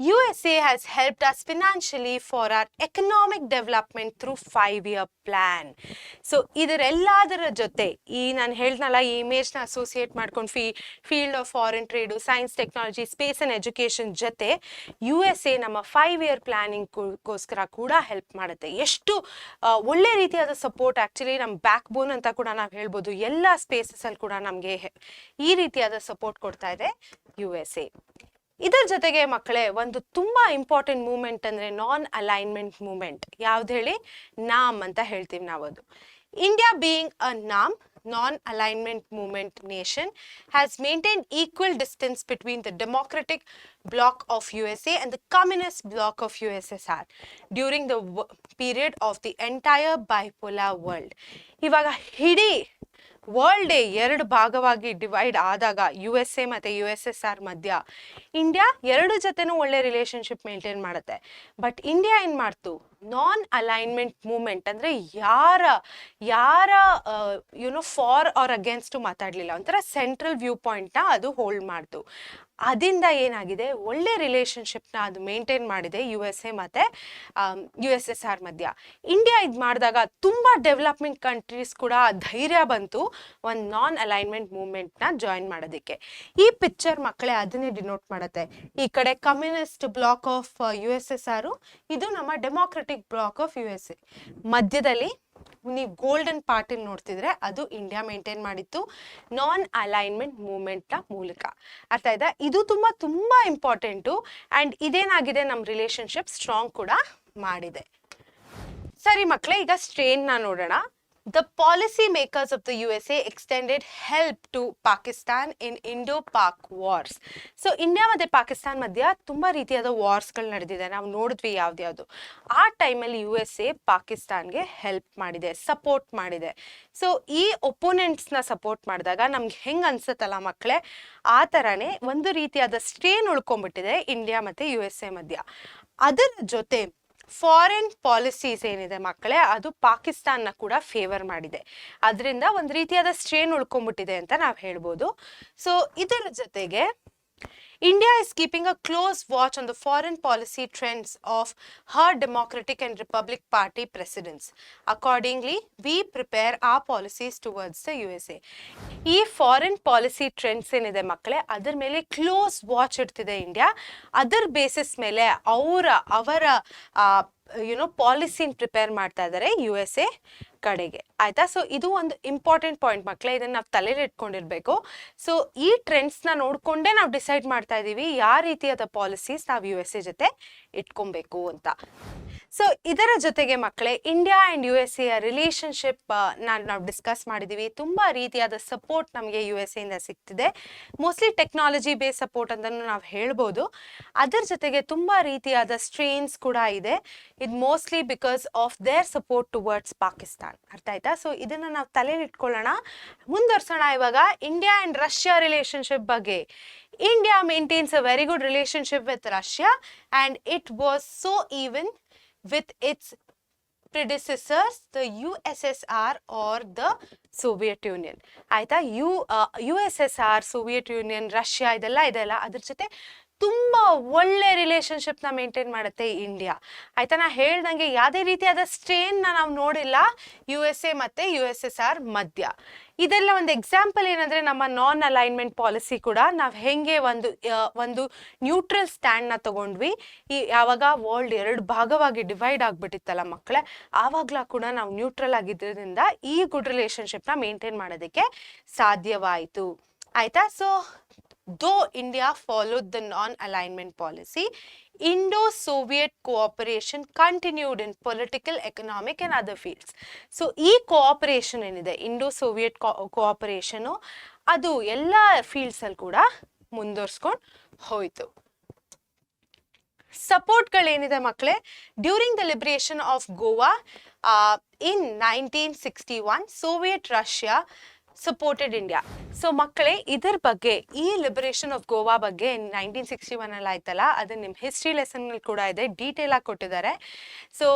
USA has helped us financially for our economic development through 5-year plan. So ಇದರೆಲ್ಲದರ ಜೊತೆ ಈ ನಾನು ಹೇಳ್ದನಲ್ಲ ಈ ಇಮೇಜ್ನ ಅಸೋಸಿಯೇಟ್ ಮಾಡ್ಕೊಂಡು field of foreign trade, science, technology, space and education ಜೊತೆ USA ನಮ್ಮ 5-year ಪ್ಲಾನಿಂಗ್ಗೋಸ್ಕರ ಕೂಡ ಹೆಲ್ಪ್ ಮಾಡುತ್ತೆ. ಎಷ್ಟು ಒಳ್ಳೆ ರೀತಿಯಾದ ಸಪೋರ್ಟ್, ಆ್ಯಕ್ಚುಲಿ ನಮ್ಮ ಬ್ಯಾಕ್ ಬೋನ್ ಅಂತ ಕೂಡ ನಾವು ಹೇಳ್ಬೋದು. ಎಲ್ಲ ಸ್ಪೇಸಸಲ್ಲಿ ಕೂಡ ನಮಗೆ ಈ ರೀತಿಯಾದ ಸಪೋರ್ಟ್ ಕೊಡ್ತಾ ಇದೆ USA. ಇದರ ಜೊತೆಗೆ ಮಕ್ಕಳೇ ಒಂದು ತುಂಬಾ ಇಂಪಾರ್ಟೆಂಟ್ ಮೂವ್ಮೆಂಟ್ ಅಂದ್ರೆ ನಾನ್ ಅಲೈನ್ಮೆಂಟ್ ಮೂವ್ಮೆಂಟ್. ಯಾವ್ದು ಹೇಳಿ? ನಾಮ್ ಅಂತ ಹೇಳ್ತೀವಿ ನಾವು. ಅದು India being a non-alignment movement nation has maintained equal distance between the democratic bloc of USA and the communist bloc of USSR during the period of the entire bipolar world. ಇವಾಗ ಇಡೀ world ಎರಡು ಭಾಗವಾಗಿ divide ಆದಾಗ USA ಮತ್ತು USSR ಮಧ್ಯ India ಎರಡು ಜೊತೆನೂ ಒಳ್ಳೆ ರಿಲೇಶನ್ಶಿಪ್ ಮೇಂಟೈನ್ ಮಾಡುತ್ತೆ. ಬಟ್ ಇಂಡಿಯಾ ಏನು ಮಾಡ್ತು? ನಾನ್ ಅಲೈನ್ಮೆಂಟ್ ಮೂವ್ಮೆಂಟ್ ಅಂದರೆ ಯಾರ ಫಾರ್ ಆರ್ ಅಗೇನ್ಸ್ಟ್ ಮಾತಾಡಲಿಲ್ಲ, ಒಂಥರ ಸೆಂಟ್ರಲ್ ವ್ಯೂ ಪಾಯಿಂಟ್ನ ಅದು ಹೋಲ್ಡ್ ಮಾಡ್ತು. ಅದರಿಂದ ಏನಾಗಿದೆ, ಒಳ್ಳೆ ರಿಲೇಶನ್ಶಿಪ್ನ ಅದು ಮೇಂಟೈನ್ ಮಾಡಿದೆ USA ಮತ್ತು USSR ಮಧ್ಯ. ಇಂಡಿಯಾ ಇದು ಮಾಡಿದಾಗ ತುಂಬ ಡೆವಲಪ್ಮೆಂಟ್ ಕಂಟ್ರೀಸ್ ಕೂಡ ಧೈರ್ಯ ಬಂತು ಒಂದು ನಾನ್ ಅಲೈನ್ಮೆಂಟ್ ಮೂವ್ಮೆಂಟ್ನ ಜಾಯಿನ್ ಮಾಡೋದಕ್ಕೆ. ಈ ಪಿಕ್ಚರ್ ಮಕ್ಕಳೇ ಅದನ್ನೇ ಡಿನೋಟ್ ಮಾಡುತ್ತೆ. ಈ ಕಡೆ ಕಮ್ಯುನಿಸ್ಟ್ ಬ್ಲಾಕ್ ಆಫ್ USSR, ಇದು ನಮ್ಮ ಡೆಮೋಕ್ರೆಟಿಕ್ ಬ್ಲಾಕ್ ಆಫ್ USA. ಮಧ್ಯದಲ್ಲಿ ನೀವು ಗೋಲ್ಡನ್ ಪಾರ್ಟಿಲ್ ನೋಡ್ತಿದ್ರೆ ಅದು ಇಂಡಿಯಾ ಮೇಂಟೈನ್ ಮಾಡಿತ್ತು ನಾನ್ ಅಲೈನ್ಮೆಂಟ್ ಮೂವ್ಮೆಂಟ್ನ ಮೂಲಕ. ಅರ್ಥ ಆಯ್ತಾ? ಇದು ತುಂಬಾ ಇಂಪಾರ್ಟೆಂಟು ಆ್ಯಂಡ್ ಇದೇನಾಗಿದೆ ನಮ್ಮ ರಿಲೇಶನ್ಶಿಪ್ ಸ್ಟ್ರಾಂಗ್ ಕೂಡ ಮಾಡಿದೆ. ಸರಿ ಮಕ್ಕಳೇ, ಈಗ ಸ್ಟ್ರೇನ್ನ ನೋಡೋಣ. The policy makers of the USA extended help to Pakistan in Indo-Pak wars. So India ಮತ್ತು ಪಾಕಿಸ್ತಾನ್ ಮಧ್ಯ ತುಂಬ ರೀತಿಯಾದ ವಾರ್ಸ್ಗಳು ನಡೆದಿದೆ, ನಾವು ನೋಡಿದ್ವಿ ಯಾವ್ದ್ಯಾವುದು. ಆ ಟೈಮಲ್ಲಿ USA ಪಾಕಿಸ್ತಾನ್ಗೆ ಹೆಲ್ಪ್ ಮಾಡಿದೆ, ಸಪೋರ್ಟ್ ಮಾಡಿದೆ. ಸೊ ಈ ಒಪೋನೆಂಟ್ಸ್ನ ಸಪೋರ್ಟ್ ಮಾಡಿದಾಗ ನಮ್ಗೆ ಹೆಂಗೆ ಅನ್ಸುತ್ತಲ್ಲ ಮಕ್ಕಳೇ, ಆ ಥರನೇ ಒಂದು ರೀತಿಯಾದ ಸ್ಟ್ರೇನ್ ಉಳ್ಕೊಂಡ್ಬಿಟ್ಟಿದೆ ಇಂಡಿಯಾ ಮತ್ತು USA ಮಧ್ಯ. ಅದರ ಜೊತೆ ಫಾರಿನ್ ಪಾಲಿಸೀಸ್ ಏನಿದೆ ಮಕ್ಕಳೇ, ಅದು ಪಾಕಿಸ್ತಾನ್ನ ಕೂಡ ಫೇವರ್ ಮಾಡಿದೆ. ಅದರಿಂದ ಒಂದು ರೀತಿಯಾದ ಸ್ಟ್ರೇನ್ ಉಳ್ಕೊಂಡ್ಬಿಟ್ಟಿದೆ ಅಂತ ನಾವು ಹೇಳ್ಬೋದು. ಸೊ ಇದರ ಜೊತೆಗೆ India is keeping a close watch on the foreign policy trends of her Democratic and Republic Party presidents. Accordingly, we prepare our policies towards the USA. ಈ ಫಾರಿನ್ ಪಾಲಿಸಿ ಟ್ರೆಂಡ್ಸ್ ಏನಿದೆ ಮಕ್ಕಳೇ, ಅದರ ಮೇಲೆ ಕ್ಲೋಸ್ ವಾಚ್ ಇಡ್ತಿದೆ ಇಂಡಿಯಾ. ಅದರ basis ಮೇಲೆ ಅವರ ಪಾಲಿಸಿನ prepare ಮಾಡ್ತಾ ಇದ್ದಾರೆ USA ಕಡೆಗೆ. ಆಯ್ತಾ? ಸೊ ಇದು ಒಂದು ಇಂಪಾರ್ಟೆಂಟ್ ಪಾಯಿಂಟ್ ಮಕ್ಕಳೇ, ಇದನ್ನ ನಾವು ತಲೆಯಲ್ಲಿ ಇಟ್ಕೊಂಡಿರ್ಬೇಕು. ಸೊ ಈ ಟ್ರೆಂಡ್ಸ್ನ ನೋಡ್ಕೊಂಡೇ ನಾವು ಡಿಸೈಡ್ ಮಾಡ್ತಾ ಇದ್ದೀವಿ ಯಾವ ರೀತಿಯಾದ ಪಾಲಿಸೀಸ್ ನಾವು USA ಜೊತೆ ಇಟ್ಕೊಬೇಕು ಅಂತ. ಸೊ ಇದರ ಜೊತೆಗೆ ಮಕ್ಕಳೇ ಇಂಡಿಯಾ ಆ್ಯಂಡ್ USA ರಿಲೇಷನ್ಶಿಪ್ ನಾವು ಡಿಸ್ಕಸ್ ಮಾಡಿದ್ದೀವಿ. ತುಂಬ ರೀತಿಯಾದ ಸಪೋರ್ಟ್ ನಮಗೆ USA ಇಂದ ಸಿಗ್ತಿದೆ. ಮೋಸ್ಟ್ಲಿ ಟೆಕ್ನಾಲಜಿ ಬೇಸ್ ಸಪೋರ್ಟ್ ಅಂತಲೂ ನಾವು ಹೇಳ್ಬೋದು. ಅದರ ಜೊತೆಗೆ ತುಂಬ ರೀತಿಯಾದ ಸ್ಟ್ರೇನ್ಸ್ ಕೂಡ ಇದೆ. ಇದು mostly because of their support towards Pakistan. ಅರ್ಥ ಆಯ್ತಾ? ಸೊ ಇದನ್ನು ನಾವು ತಲೆಯಲ್ಲಿ ಇಟ್ಕೊಳ್ಳೋಣ. ಮುಂದುವರ್ಸೋಣ ಇವಾಗ ಇಂಡಿಯಾ ಆ್ಯಂಡ್ ರಷ್ಯಾ ರಿಲೇಷನ್ಶಿಪ್ ಬಗ್ಗೆ. India maintains a very good relationship with Russia and it was so even with its predecessors, the USSR or the Soviet Union. ಆಯ್ತಾ? USSR, Soviet Union, Russia ಇದೆಲ್ಲ ಇದೆಲ್ಲ ಅದ್ರ ಜೊತೆ ತುಂಬ ಒಳ್ಳೆ ರಿಲೇಷನ್ಶಿಪ್ನ ಮೇಂಟೈನ್ ಮಾಡುತ್ತೆ India. ಆಯ್ತಾ? ನಾ ಹೇಳ್ದಂಗೆ ಯಾವುದೇ ರೀತಿಯಾದ ಸ್ಟ್ರೇನ್ನ ನಾವು ನೋಡಿಲ್ಲ USA ಮತ್ತು USSR ಮಧ್ಯ. ಇದೆಲ್ಲ ಒಂದು ಎಕ್ಸಾಂಪಲ್ ಏನಂದರೆ ನಮ್ಮ ನಾನ್ ಅಲೈನ್ಮೆಂಟ್ ಪಾಲಿಸಿ ಕೂಡ ನಾವು ಹೆಂಗೆ ಒಂದು ನ್ಯೂಟ್ರಲ್ ಸ್ಟ್ಯಾಂಡ್ನ ತಗೊಂಡ್ವಿ. ಯಾವಾಗ ವರ್ಲ್ಡ್ 2 ಭಾಗವಾಗಿ ಡಿವೈಡ್ ಆಗಿಬಿಟ್ಟಿತ್ತಲ್ಲ ಮಕ್ಕಳೇ, ಆವಾಗಲೂ ಕೂಡ ನಾವು ನ್ಯೂಟ್ರಲ್ ಆಗಿದ್ದರಿಂದ ಈ ಗುಡ್ ರಿಲೇಷನ್ಶಿಪ್ನ ಮೇಂಟೈನ್ ಮಾಡೋದಕ್ಕೆ ಸಾಧ್ಯವಾಯಿತು. ಆಯಿತಾ? So though India followed the non-alignment policy, Indo-Soviet cooperation continued in political, economic and other fields. So ಈ ಕೋಆಪರೇಷನ್ ಏನಿದೆ ಇಂಡೋ-ಸೋವಿಯಟ್ ಕೋಆಪರೇಷನು ಅದು ಎಲ್ಲ ಫೀಲ್ಡ್ಸಲ್ಲಿ ಕೂಡ ಮುಂದುವರ್ಸ್ಕೊಂಡು ಹೋಯಿತು. ಸಪೋರ್ಟ್ಗಳೇನಿದೆ ಮಕ್ಕಳೇ, during the liberation of Goa in 1961 Soviet Russia supported India. So ಮಕ್ಕಳೇ ಇದರ ಬಗ್ಗೆ, ಈ ಲಿಬರೇಷನ್ ಆಫ್ ಗೋವಾ ಬಗ್ಗೆ 1961 ಅಲ್ಲಿ ಆಯ್ತಲ್ಲ, ಅದು ನಿಮ್ಮ ಹಿಸ್ಟ್ರಿ ಲೆಸನ್ನಲ್ಲಿ ಕೂಡ ಇದೆ, ಡೀಟೇಲ್ ಆಗಿ ಕೊಟ್ಟಿದ್ದಾರೆ. ಸೊ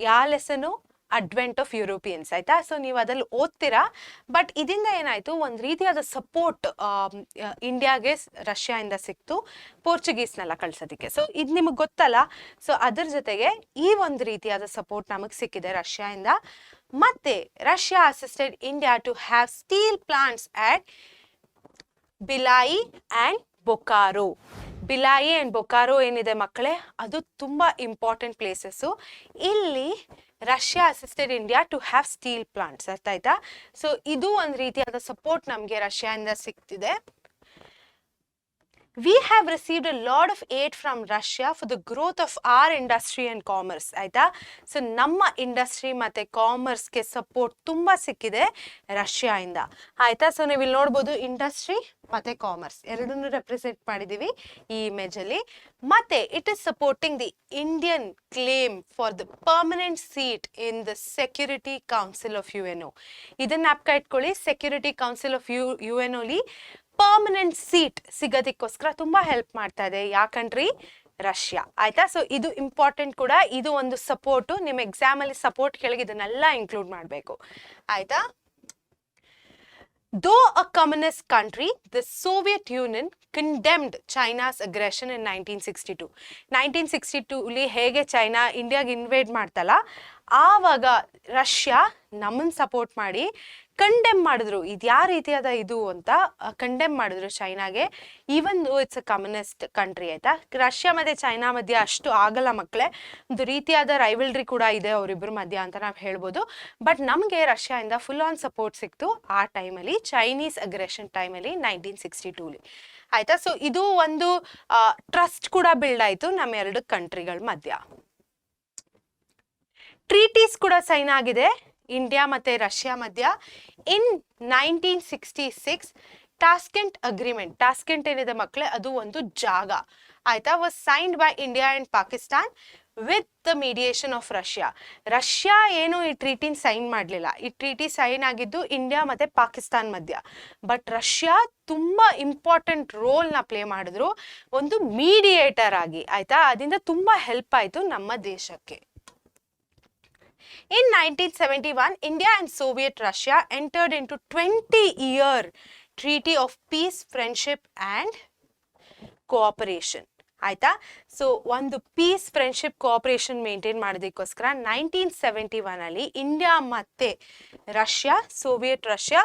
ಯಾವ ಲೆಸನು? Advent of Europeans. ಆಯ್ತಾ? ಸೊ ನೀವು ಅದ್ರಲ್ಲಿ ಓದ್ತೀರಾ. ಬಟ್ ಇದರಿಂದ ಏನಾಯಿತು, ಒಂದು ರೀತಿಯಾದ ಸಪೋರ್ಟ್ ಇಂಡಿಯಾಗೆ ರಷ್ಯಾಯಿಂದ ಸಿಕ್ತು ಪೋರ್ಚುಗೀಸ್ನೆಲ್ಲ ಕಳ್ಸೋದಕ್ಕೆ. ಸೊ ಇದು ನಿಮಗೆ ಗೊತ್ತಲ್ಲ. ಸೊ ಅದ್ರ ಜೊತೆಗೆ ಈ ಒಂದು ರೀತಿಯಾದ ಸಪೋರ್ಟ್ ನಮಗೆ ಸಿಕ್ಕಿದೆ ರಷ್ಯಾಯಿಂದ. ಮತ್ತೆ Russia assisted India to have steel plants at Bhilai and Bokaro. Bhilai and Bokaro ಏನಿದೆ ಮಕ್ಕಳೇ, ಅದು ತುಂಬ ಇಂಪಾರ್ಟೆಂಟ್ ಪ್ಲೇಸಸ್ಸು. ಇಲ್ಲಿ Russia assisted India to have steel plants. ಅರ್ಥ ಆಯ್ತಾ? ಸೊ ಇದು ಒಂದು ರೀತಿಯಾದ ಸಪೋರ್ಟ್ ನಮಗೆ ರಷ್ಯಾದಿಂದ ಸಿಗ್ತಿದೆ. We have received a lot of aid from Russia for the growth of our industry and commerce. ಆಯ್ತಾ? ಸೊ ನಮ್ಮ ಇಂಡಸ್ಟ್ರಿ ಮತ್ತು ಕಾಮರ್ಸ್ಗೆ ಸಪೋರ್ಟ್ ತುಂಬ ಸಿಕ್ಕಿದೆ ರಷ್ಯಾಯಿಂದ. ಆಯಿತಾ? ಸೊ ನೀವು ಇಲ್ಲಿ ನೋಡ್ಬೋದು ಇಂಡಸ್ಟ್ರಿ ಮತ್ತು ಕಾಮರ್ಸ್ ಎರಡನ್ನೂ ರೆಪ್ರೆಸೆಂಟ್ ಮಾಡಿದ್ದೀವಿ ಈ ಇಮೇಜಲ್ಲಿ. ಮತ್ತು it is supporting the Indian claim for the permanent seat in the security council of UNO. ಇದನ್ನು ಜ್ಞಾಪಕ ಇಟ್ಕೊಳ್ಳಿ. ಸೆಕ್ಯೂರಿಟಿ ಕೌನ್ಸಿಲ್ ಆಫ್ UNOಲಿ ಪರ್ಮನೆಂಟ್ ಸೀಟ್ ಸಿಗೋದಕ್ಕೋಸ್ಕರ ತುಂಬ ಹೆಲ್ಪ್ ಮಾಡ್ತಾ ಇದೆ. ಯಾವ ಕಂಟ್ರಿ? ರಷ್ಯಾ. ಆಯ್ತಾ? ಸೊ ಇದು ಇಂಪಾರ್ಟೆಂಟ್ ಕೂಡ. ಇದು ಒಂದು ಸಪೋರ್ಟು. ನಿಮ್ಮ ಎಕ್ಸಾಮಲ್ಲಿ ಸಪೋರ್ಟ್ ಕೆಳಗೆ ಇದನ್ನೆಲ್ಲ ಇನ್ಕ್ಲೂಡ್ ಮಾಡಬೇಕು. ಆಯ್ತಾ? Though a communist country, the Soviet Union condemned China's aggression in 1962. 1962 ಹೇಗೆ ಚೈನಾ ಇಂಡಿಯಾಗೆ ಇನ್ವೇಡ್ ಮಾಡ್ತಲ್ಲ, ಆವಾಗ ರಷ್ಯಾ ನಮ್ಮನ್ನು ಸಪೋರ್ಟ್ ಮಾಡಿ ಕಂಡೆಮ್ ಮಾಡಿದ್ರು. ಇದು ಯಾವ ರೀತಿಯಾದ ಇದು ಅಂತ ಕಂಡೆಮ್ ಮಾಡಿದ್ರು ಚೈನಾಗೆ, even it's a communist country. ಆಯ್ತಾ? ರಷ್ಯಾ ಮತ್ತು ಚೈನಾ ಮಧ್ಯೆ ಅಷ್ಟು ಆಗಲ್ಲ ಮಕ್ಕಳೇ, ಒಂದು ರೀತಿಯಾದ ರೈವಲ್ರಿ ಕೂಡ ಇದೆ ಅವರಿಬ್ಬರ ಮಧ್ಯ ಅಂತ ನಾವು ಹೇಳ್ಬೋದು. ಬಟ್ ನಮಗೆ ರಷ್ಯಾಯಿಂದ ಫುಲ್ ಆನ್ ಸಪೋರ್ಟ್ ಸಿಕ್ತು ಆ ಟೈಮಲ್ಲಿ, ಚೈನೀಸ್ ಅಗ್ರೆಷನ್ ಟೈಮಲ್ಲಿ 1962ಲಿ. ಆಯಿತಾ? ಸೊ ಇದು ಒಂದು ಟ್ರಸ್ಟ್ ಕೂಡ ಬಿಲ್ಡ್ ಆಯಿತು ನಮ್ಮ ಎರಡು ಕಂಟ್ರಿಗಳ ಮಧ್ಯ. ಟ್ರೀಟೀಸ್ ಕೂಡ ಸೈನ್ ಆಗಿದೆ ಇಂಡಿಯಾ ಮತ್ತು ರಷ್ಯಾ ಮಧ್ಯ. ಇನ್ 1966 ಟಾಸ್ಕೆಂಟ್ ಅಗ್ರಿಮೆಂಟ್. ಟಾಸ್ಕೆಂಟ್ ಏನಿದೆ ಮಕ್ಕಳೇ, ಅದು ಒಂದು ಜಾಗ. ಆಯ್ತಾ? Was signed by India and Pakistan with the mediation of Russia. Russia ಏನು ಈ ಟ್ರೀಟಿನ ಸೈನ್ ಮಾಡಲಿಲ್ಲ. ಈ ಟ್ರೀಟಿ ಸೈನ್ ಆಗಿದ್ದು ಇಂಡಿಯಾ ಮತ್ತು ಪಾಕಿಸ್ತಾನ್ ಮಧ್ಯ. ಬಟ್ ರಷ್ಯಾ ತುಂಬ ಇಂಪಾರ್ಟೆಂಟ್ ರೋಲ್ನ ಪ್ಲೇ ಮಾಡಿದ್ರು ಒಂದು ಮೀಡಿಯೇಟರ್ ಆಗಿ. ಆಯಿತಾ? ಅದರಿಂದ ತುಂಬ ಹೆಲ್ಪ್ ಆಯಿತು ನಮ್ಮ ದೇಶಕ್ಕೆ. In 1971, India and Soviet Russia entered into 20-year treaty of peace, friendship and cooperation. ಆಯ್ತಾ? ಸೊ ಒಂದು ಪೀಸ್, ಫ್ರೆಂಡ್ಶಿಪ್, ಕೋಆಪರೇಷನ್ ಮೇಂಟೈನ್ ಮಾಡೋದಕ್ಕೋಸ್ಕರ 1971 ಇಂಡಿಯಾ ಮತ್ತು ರಷ್ಯಾ, ಸೋವಿಯತ್ ರಷ್ಯಾ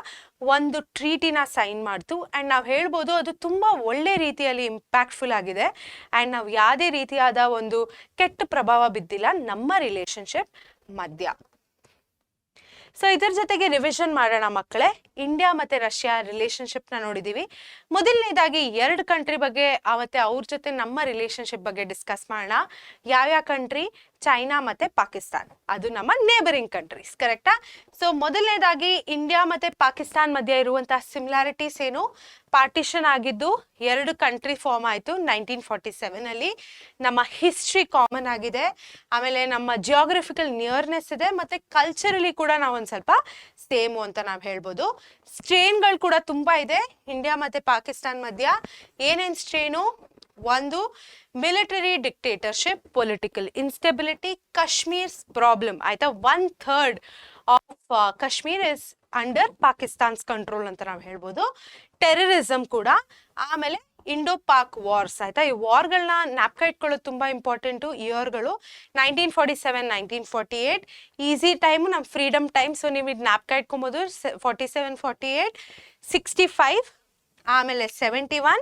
ಒಂದು ಟ್ರೀಟಿನ ಸೈನ್ ಮಾಡ್ತು. ಆ್ಯಂಡ್ ನಾವು ಹೇಳ್ಬೋದು ಅದು ತುಂಬ ಒಳ್ಳೆ ರೀತಿಯಲ್ಲಿ ಇಂಪ್ಯಾಕ್ಟ್ಫುಲ್ ಆಗಿದೆ. ಆ್ಯಂಡ್ ನಾವು ಯಾವುದೇ ರೀತಿಯಾದ ಒಂದು ಕೆಟ್ಟ ಪ್ರಭಾವ ಬಿದ್ದಿಲ್ಲ ನಮ್ಮ ರಿಲೇಷನ್ಶಿಪ್ ಮಧ್ಯ. ಸೊ ಇದರ ಜೊತೆಗೆ ರಿವಿಷನ್ ಮಾಡೋಣ ಮಕ್ಕಳೇ. ಇಂಡಿಯಾ ಮತ್ತು ರಷ್ಯಾ ರಿಲೇಷನ್ಶಿಪ್ನ ನೋಡಿದ್ದೀವಿ. ಮೊದಲನೇದಾಗಿ 2 ಕಂಟ್ರಿ ಬಗ್ಗೆ ಮತ್ತು ಅವ್ರ ಜೊತೆ ನಮ್ಮ ರಿಲೇಷನ್ಶಿಪ್ ಬಗ್ಗೆ ಡಿಸ್ಕಸ್ ಮಾಡೋಣ. ಯಾವ್ಯಾವ ಕಂಟ್ರಿ? ಚೈನಾ ಮತ್ತೆ ಪಾಕಿಸ್ತಾನ್, ಅದು ನಮ್ಮ ನೇಬರಿಂಗ್ ಕಂಟ್ರೀಸ್, ಕರೆಕ್ಟಾ? ಸೊ ಮೊದಲನೇದಾಗಿ ಇಂಡಿಯಾ ಮತ್ತೆ ಪಾಕಿಸ್ತಾನ್ ಮಧ್ಯೆ ಇರುವಂತಹ ಸಿಮಿಲಾರಿಟೀಸ್ ಏನು? ಪಾರ್ಟಿಷನ್ ಆಗಿದ್ದು 2 ಕಂಟ್ರಿ ಫಾರ್ಮ್ ಆಯಿತು 1947 ಅಲ್ಲಿ. ನಮ್ಮ ಹಿಸ್ಟ್ರಿ ಕಾಮನ್ ಆಗಿದೆ, ಆಮೇಲೆ ನಮ್ಮ ಜಿಯೋಗ್ರಫಿಕಲ್ ನಿಯರ್ನೆಸ್ ಇದೆ, ಮತ್ತೆ ಕಲ್ಚರಲಿ ಕೂಡ ನಾವು ಒಂದು ಸ್ವಲ್ಪ ಸೇಮು ಅಂತ ನಾವು ಹೇಳ್ಬೋದು. ಸ್ಟ್ರೇನ್ಗಳು ಕೂಡ ತುಂಬಾ ಇದೆ ಇಂಡಿಯಾ ಮತ್ತೆ ಪಾಕಿಸ್ತಾನ್ ಮಧ್ಯ. ಏನೇನು ಸ್ಟ್ರೇನು? ಒಂದು, military dictatorship, political instability, Kashmir's problem ಆಯ್ತಾ. 1/3 of Kashmir is under Pakistan's control ಅಂತ ನಾವು ಹೇಳ್ಬೋದು. ಟೆರರಿಸಮ್ ಕೂಡ, ಆಮೇಲೆ ಇಂಡೋ ಪಾಕ್ ವಾರ್ಸ್ ಆಯ್ತಾ. ಈ ವಾರ್ಗಳನ್ನ ಜ್ಞಾಪಕ ಇಟ್ಕೊಳ್ಳೋದು ತುಂಬಾ ಇಂಪಾರ್ಟೆಂಟು. ಇಯರ್ಗಳು 1947, 1948 ಈಸಿ ಟೈಮು, ನಮ್ಮ ಫ್ರೀಡಮ್ ಟೈಮ್. ಸೊ ನೀವು ಇದು ಜ್ಞಾಪಕ ಇಟ್ಕೊಬೋದು. 47, 48, 65, ಆಮೇಲೆ 71,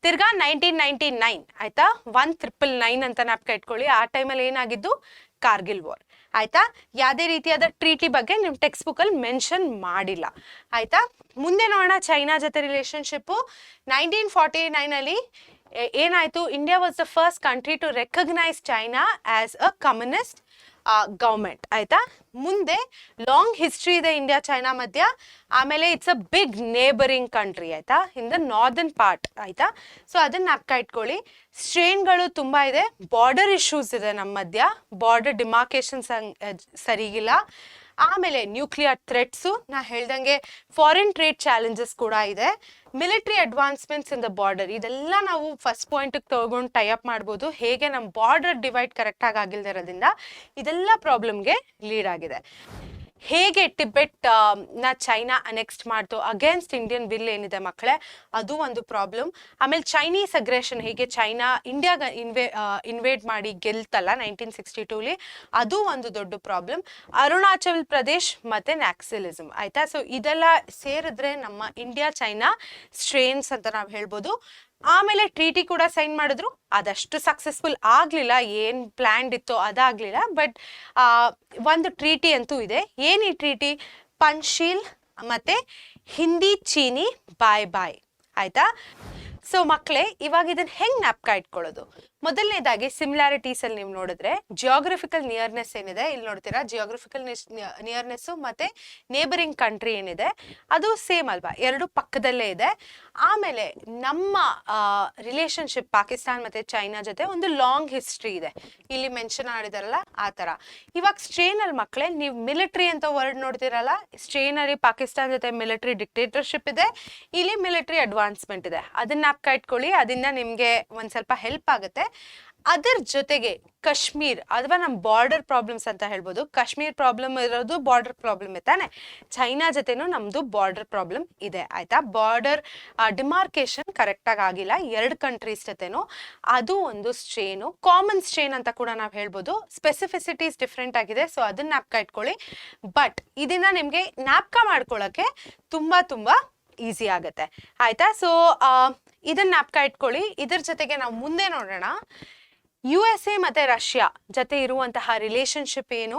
ತಿರ್ಗಾ 1999 ಆಯ್ತಾ. 1999 ಅಂತ ಜ್ಞಾಪಕ ಇಟ್ಕೊಳ್ಳಿ. ಆ ಟೈಮಲ್ಲಿ ಏನಾಗಿದ್ದು? ಕಾರ್ಗಿಲ್ ವಾರ್ ಆಯ್ತಾ. ಯಾವುದೇ ರೀತಿಯಾದ ಟ್ರೀಟಿ ಬಗ್ಗೆ ನಿಮ್ಮ ಟೆಕ್ಸ್ಟ್ ಬುಕ್ಕಲ್ಲಿ ಮೆನ್ಷನ್ ಮಾಡಿಲ್ಲ ಆಯ್ತಾ. ಮುಂದೆ ನೋಡೋಣ ಚೈನಾ ಜೊತೆ ರಿಲೇಶನ್ಶಿಪ್ಪು. 1949 ಅಲ್ಲಿ ಏನಾಯ್ತು? India was the first country to recognise China as a communist government ಆಯ್ತಾ. ಮುಂದೆ ಲಾಂಗ್ ಹಿಸ್ಟ್ರಿ ಇದೆ ಇಂಡಿಯಾ ಚೈನಾ ಮಧ್ಯ. ಆಮೇಲೆ it's a big neighbouring country ಆಯ್ತಾ, ಇನ್ ದ ನಾರ್ದರ್ನ್ ಪಾರ್ಟ್ ಆಯ್ತಾ. ಸೊ ಅದನ್ನ ಜ್ಞಾಪಕ ಇಟ್ಕೊಳ್ಳಿ. ಸ್ಟ್ರೇನ್ಗಳು ತುಂಬಾ ಇದೆ, ಬಾರ್ಡರ್ ಇಶ್ಯೂಸ್ ಇದೆ ನಮ್ಮ ಮಧ್ಯ, ಬಾರ್ಡರ್ ಡಿಮಾರ್ಕೇಶನ್ ಸರಿಗಿಲ್ಲ. ಆಮೇಲೆ ನ್ಯೂಕ್ಲಿಯರ್ ಥ್ರೆಟ್ಸು, ನಾ ಹೇಳ್ದಂಗೆ ಫಾರಿನ್ ಟ್ರೇಡ್ ಚಾಲೆಂಜಸ್ ಕೂಡ ಇದೆ. Military advancements in the border, ಇದೆಲ್ಲ ನಾವು ಫಸ್ಟ್ ಪಾಯಿಂಟಿಗೆ ತಗೊಂಡು ಟೈ ಅಪ್ ಮಾಡ್ಬೋದು. ಹೇಗೆ ನಮ್ಮ ಬಾರ್ಡರ್ ಡಿವೈಡ್ ಕರೆಕ್ಟಾಗಿ ಆಗಿಲ್ದಿರೋದ್ರಿಂದ ಇದೆಲ್ಲ ಪ್ರಾಬ್ಲಮ್ಗೆ ಲೀಡ್ ಆಗಿದೆ. ಹೇಗೆ ಟಿಬೆಟ್ ನ ಚೈನಾ ಅನೆಕ್ಸ್ಟ್ ಮಾಡ್ತು ಅಗೇನ್ಸ್ಟ್ ಇಂಡಿಯನ್ ವಿಲ್ ಏನಿದೆ ಮಕ್ಕಳೇ, ಅದು ಒಂದು ಪ್ರಾಬ್ಲಮ್. ಆಮೇಲೆ ಚೈನೀಸ್ ಅಗ್ರೆಷನ್, ಹೇಗೆ ಚೈನಾ ಇಂಡಿಯಾಗ ಇನ್ವೇಡ್ ಮಾಡಿ ಗೆಲ್ತಲ್ಲ 1962ಲಿ, ಅದು ಒಂದು ದೊಡ್ಡ ಪ್ರಾಬ್ಲಮ್. ಅರುಣಾಚಲ್ ಪ್ರದೇಶ್ ಮತ್ತೆ ನ್ಯಾಕ್ಸಲಿಸಮ್ ಆಯ್ತಾ. ಸೊ ಇದೆಲ್ಲ ಸೇರಿದ್ರೆ ನಮ್ಮ ಇಂಡಿಯಾ ಚೈನಾ ಸ್ಟ್ರೇನ್ಸ್ ಅಂತ ನಾವು ಹೇಳ್ಬೋದು. ಆಮೇಲೆ ಟ್ರೀಟಿ ಕೂಡ ಸೈನ್ ಮಾಡಿದ್ರು, ಅದಷ್ಟು ಸಕ್ಸಸ್ಫುಲ್ ಆಗಲಿಲ್ಲ, ಏನು ಪ್ಲ್ಯಾನ್ಡ್ ಇತ್ತೋ ಅದಾಗಲಿಲ್ಲ. ಬಟ್ ಒಂದು ಟ್ರೀಟಿ ಅಂತೂ ಇದೆ. ಏನು ಈ ಟ್ರೀಟಿ? ಪಂಚಶೀಲ್ ಮತ್ತೆ ಹಿಂದಿ ಚೀನಿ ಬಾಯ್ ಬಾಯ್ ಆಯ್ತಾ. ಸೊ ಮಕ್ಕಳೇ, ಇವಾಗ ಇದನ್ನ ಹೆಂಗ್ ಜ್ಞಾಪಕ ಇಟ್ಕೊಳ್ಳೋದು? ಮೊದಲನೇದಾಗಿ ಸಿಮಿಲಾರಿಟೀಸ್ ಅಲ್ಲಿ ನೀವು ನೋಡಿದ್ರೆ ಜಿಯೋಗ್ರಫಿಕಲ್ ನಿಯರ್ನೆಸ್ ಏನಿದೆ ಇಲ್ಲಿ ನೋಡ್ತೀರಾ, ಜಿಯೋಗ್ರಫಿಕಲ್ ನಿಯರ್ನೆಸ್ ಮತ್ತೆ ನೇಬರಿಂಗ್ ಕಂಟ್ರಿ ಏನಿದೆ ಅದು ಸೇಮ್ ಅಲ್ವಾ, ಎರಡು ಪಕ್ಕದಲ್ಲೇ ಇದೆ. ಆಮೇಲೆ ನಮ್ಮ ರಿಲೇಶನ್ಶಿಪ್ ಪಾಕಿಸ್ತಾನ್ ಮತ್ತೆ ಚೈನಾ ಜೊತೆ ಒಂದು ಲಾಂಗ್ ಹಿಸ್ಟ್ರಿ ಇದೆ, ಇಲ್ಲಿ ಮೆನ್ಷನ್ ಮಾಡಿದಾರಲ್ಲ ಆ ತರ. ಇವಾಗ ಸ್ಟ್ರೇನ್ ಅಲ್ಲಿ ಮಕ್ಕಳೇ ನೀವು ಮಿಲಿಟರಿ ಅಂತ ವರ್ಡ್ ನೋಡ್ತಿರಲ್ಲ, ಸ್ಟ್ರೇನ್ ಅಲ್ಲಿ ಪಾಕಿಸ್ತಾನ್ ಜೊತೆ ಮಿಲಿಟರಿ ಡಿಕ್ಟೇಟರ್ಶಿಪ್ ಇದೆ, ಇಲ್ಲಿ ಮಿಲಿಟರಿ ಅಡ್ವಾನ್ಸ್ಮೆಂಟ್ ಇದೆ. ಅದನ್ನ ಜ್ಞಾಪಕ ಇಟ್ಕೊಳ್ಳಿ, ಅದರಿಂದ ನಿಮ್ಗೆ ಒಂದ್ ಸ್ವಲ್ಪ ಹೆಲ್ಪ್ ಆಗುತ್ತೆ. ಅದರ ಜೊತೆಗೆ ಕಾಶ್ಮೀರ್ ಅಥವಾ ನಮ್ಮ ಬಾರ್ಡರ್ ಪ್ರಾಬ್ಲಮ್ಸ್ ಅಂತ ಹೇಳ್ಬೋದು. ಕಾಶ್ಮೀರ್ ಪ್ರಾಬ್ಲಮ್ ಇರೋದು ಬಾರ್ಡರ್ ಪ್ರಾಬ್ಲಮ್ ತಾನೆ, ಚೈನಾ ಜೊತೆನೂ ನಮ್ದು ಬಾರ್ಡರ್ ಪ್ರಾಬ್ಲಮ್ ಇದೆ ಆಯ್ತಾ. ಬಾರ್ಡರ್ ಡಿಮಾರ್ಕೇಶನ್ ಕರೆಕ್ಟಾಗಿ ಆಗಿಲ್ಲ ಎರಡು ಕಂಟ್ರೀಸ್ ಜೊತೆನೂ, ಅದು ಒಂದು ಸ್ಟ್ರೇನು. ಕಾಮನ್ ಸ್ಟ್ರೇನ್ ಅಂತ ಕೂಡ ನಾವು ಹೇಳ್ಬೋದು, ಸ್ಪೆಸಿಫಿಸಿಟೀಸ್ ಡಿಫ್ರೆಂಟ್ ಆಗಿದೆ. ಸೊ ಅದನ್ನ ಜ್ಞಾಪಕ ಇಟ್ಕೊಳ್ಳಿ. ಬಟ್ ಇದನ್ನ ನಿಮ್ಗೆ ಜ್ಞಾಪಕ ಮಾಡ್ಕೊಳ್ಳೋಕೆ ತುಂಬಾ ತುಂಬಾ ಈಸಿ ಆಗುತ್ತೆ ಆಯ್ತಾ. ಸೊ ಇದನ್ನ ಜ್ಞಾಪಕ ಇಟ್ಕೊಳ್ಳಿ. ಇದ್ರ ಜೊತೆಗೆ ನಾವು ಮುಂದೆ ನೋಡೋಣ USA ಮತ್ತೆ ರಷ್ಯಾ ಜೊತೆ ಇರುವಂತಹ ರಿಲೇಶನ್ಶಿಪ್ ಏನು,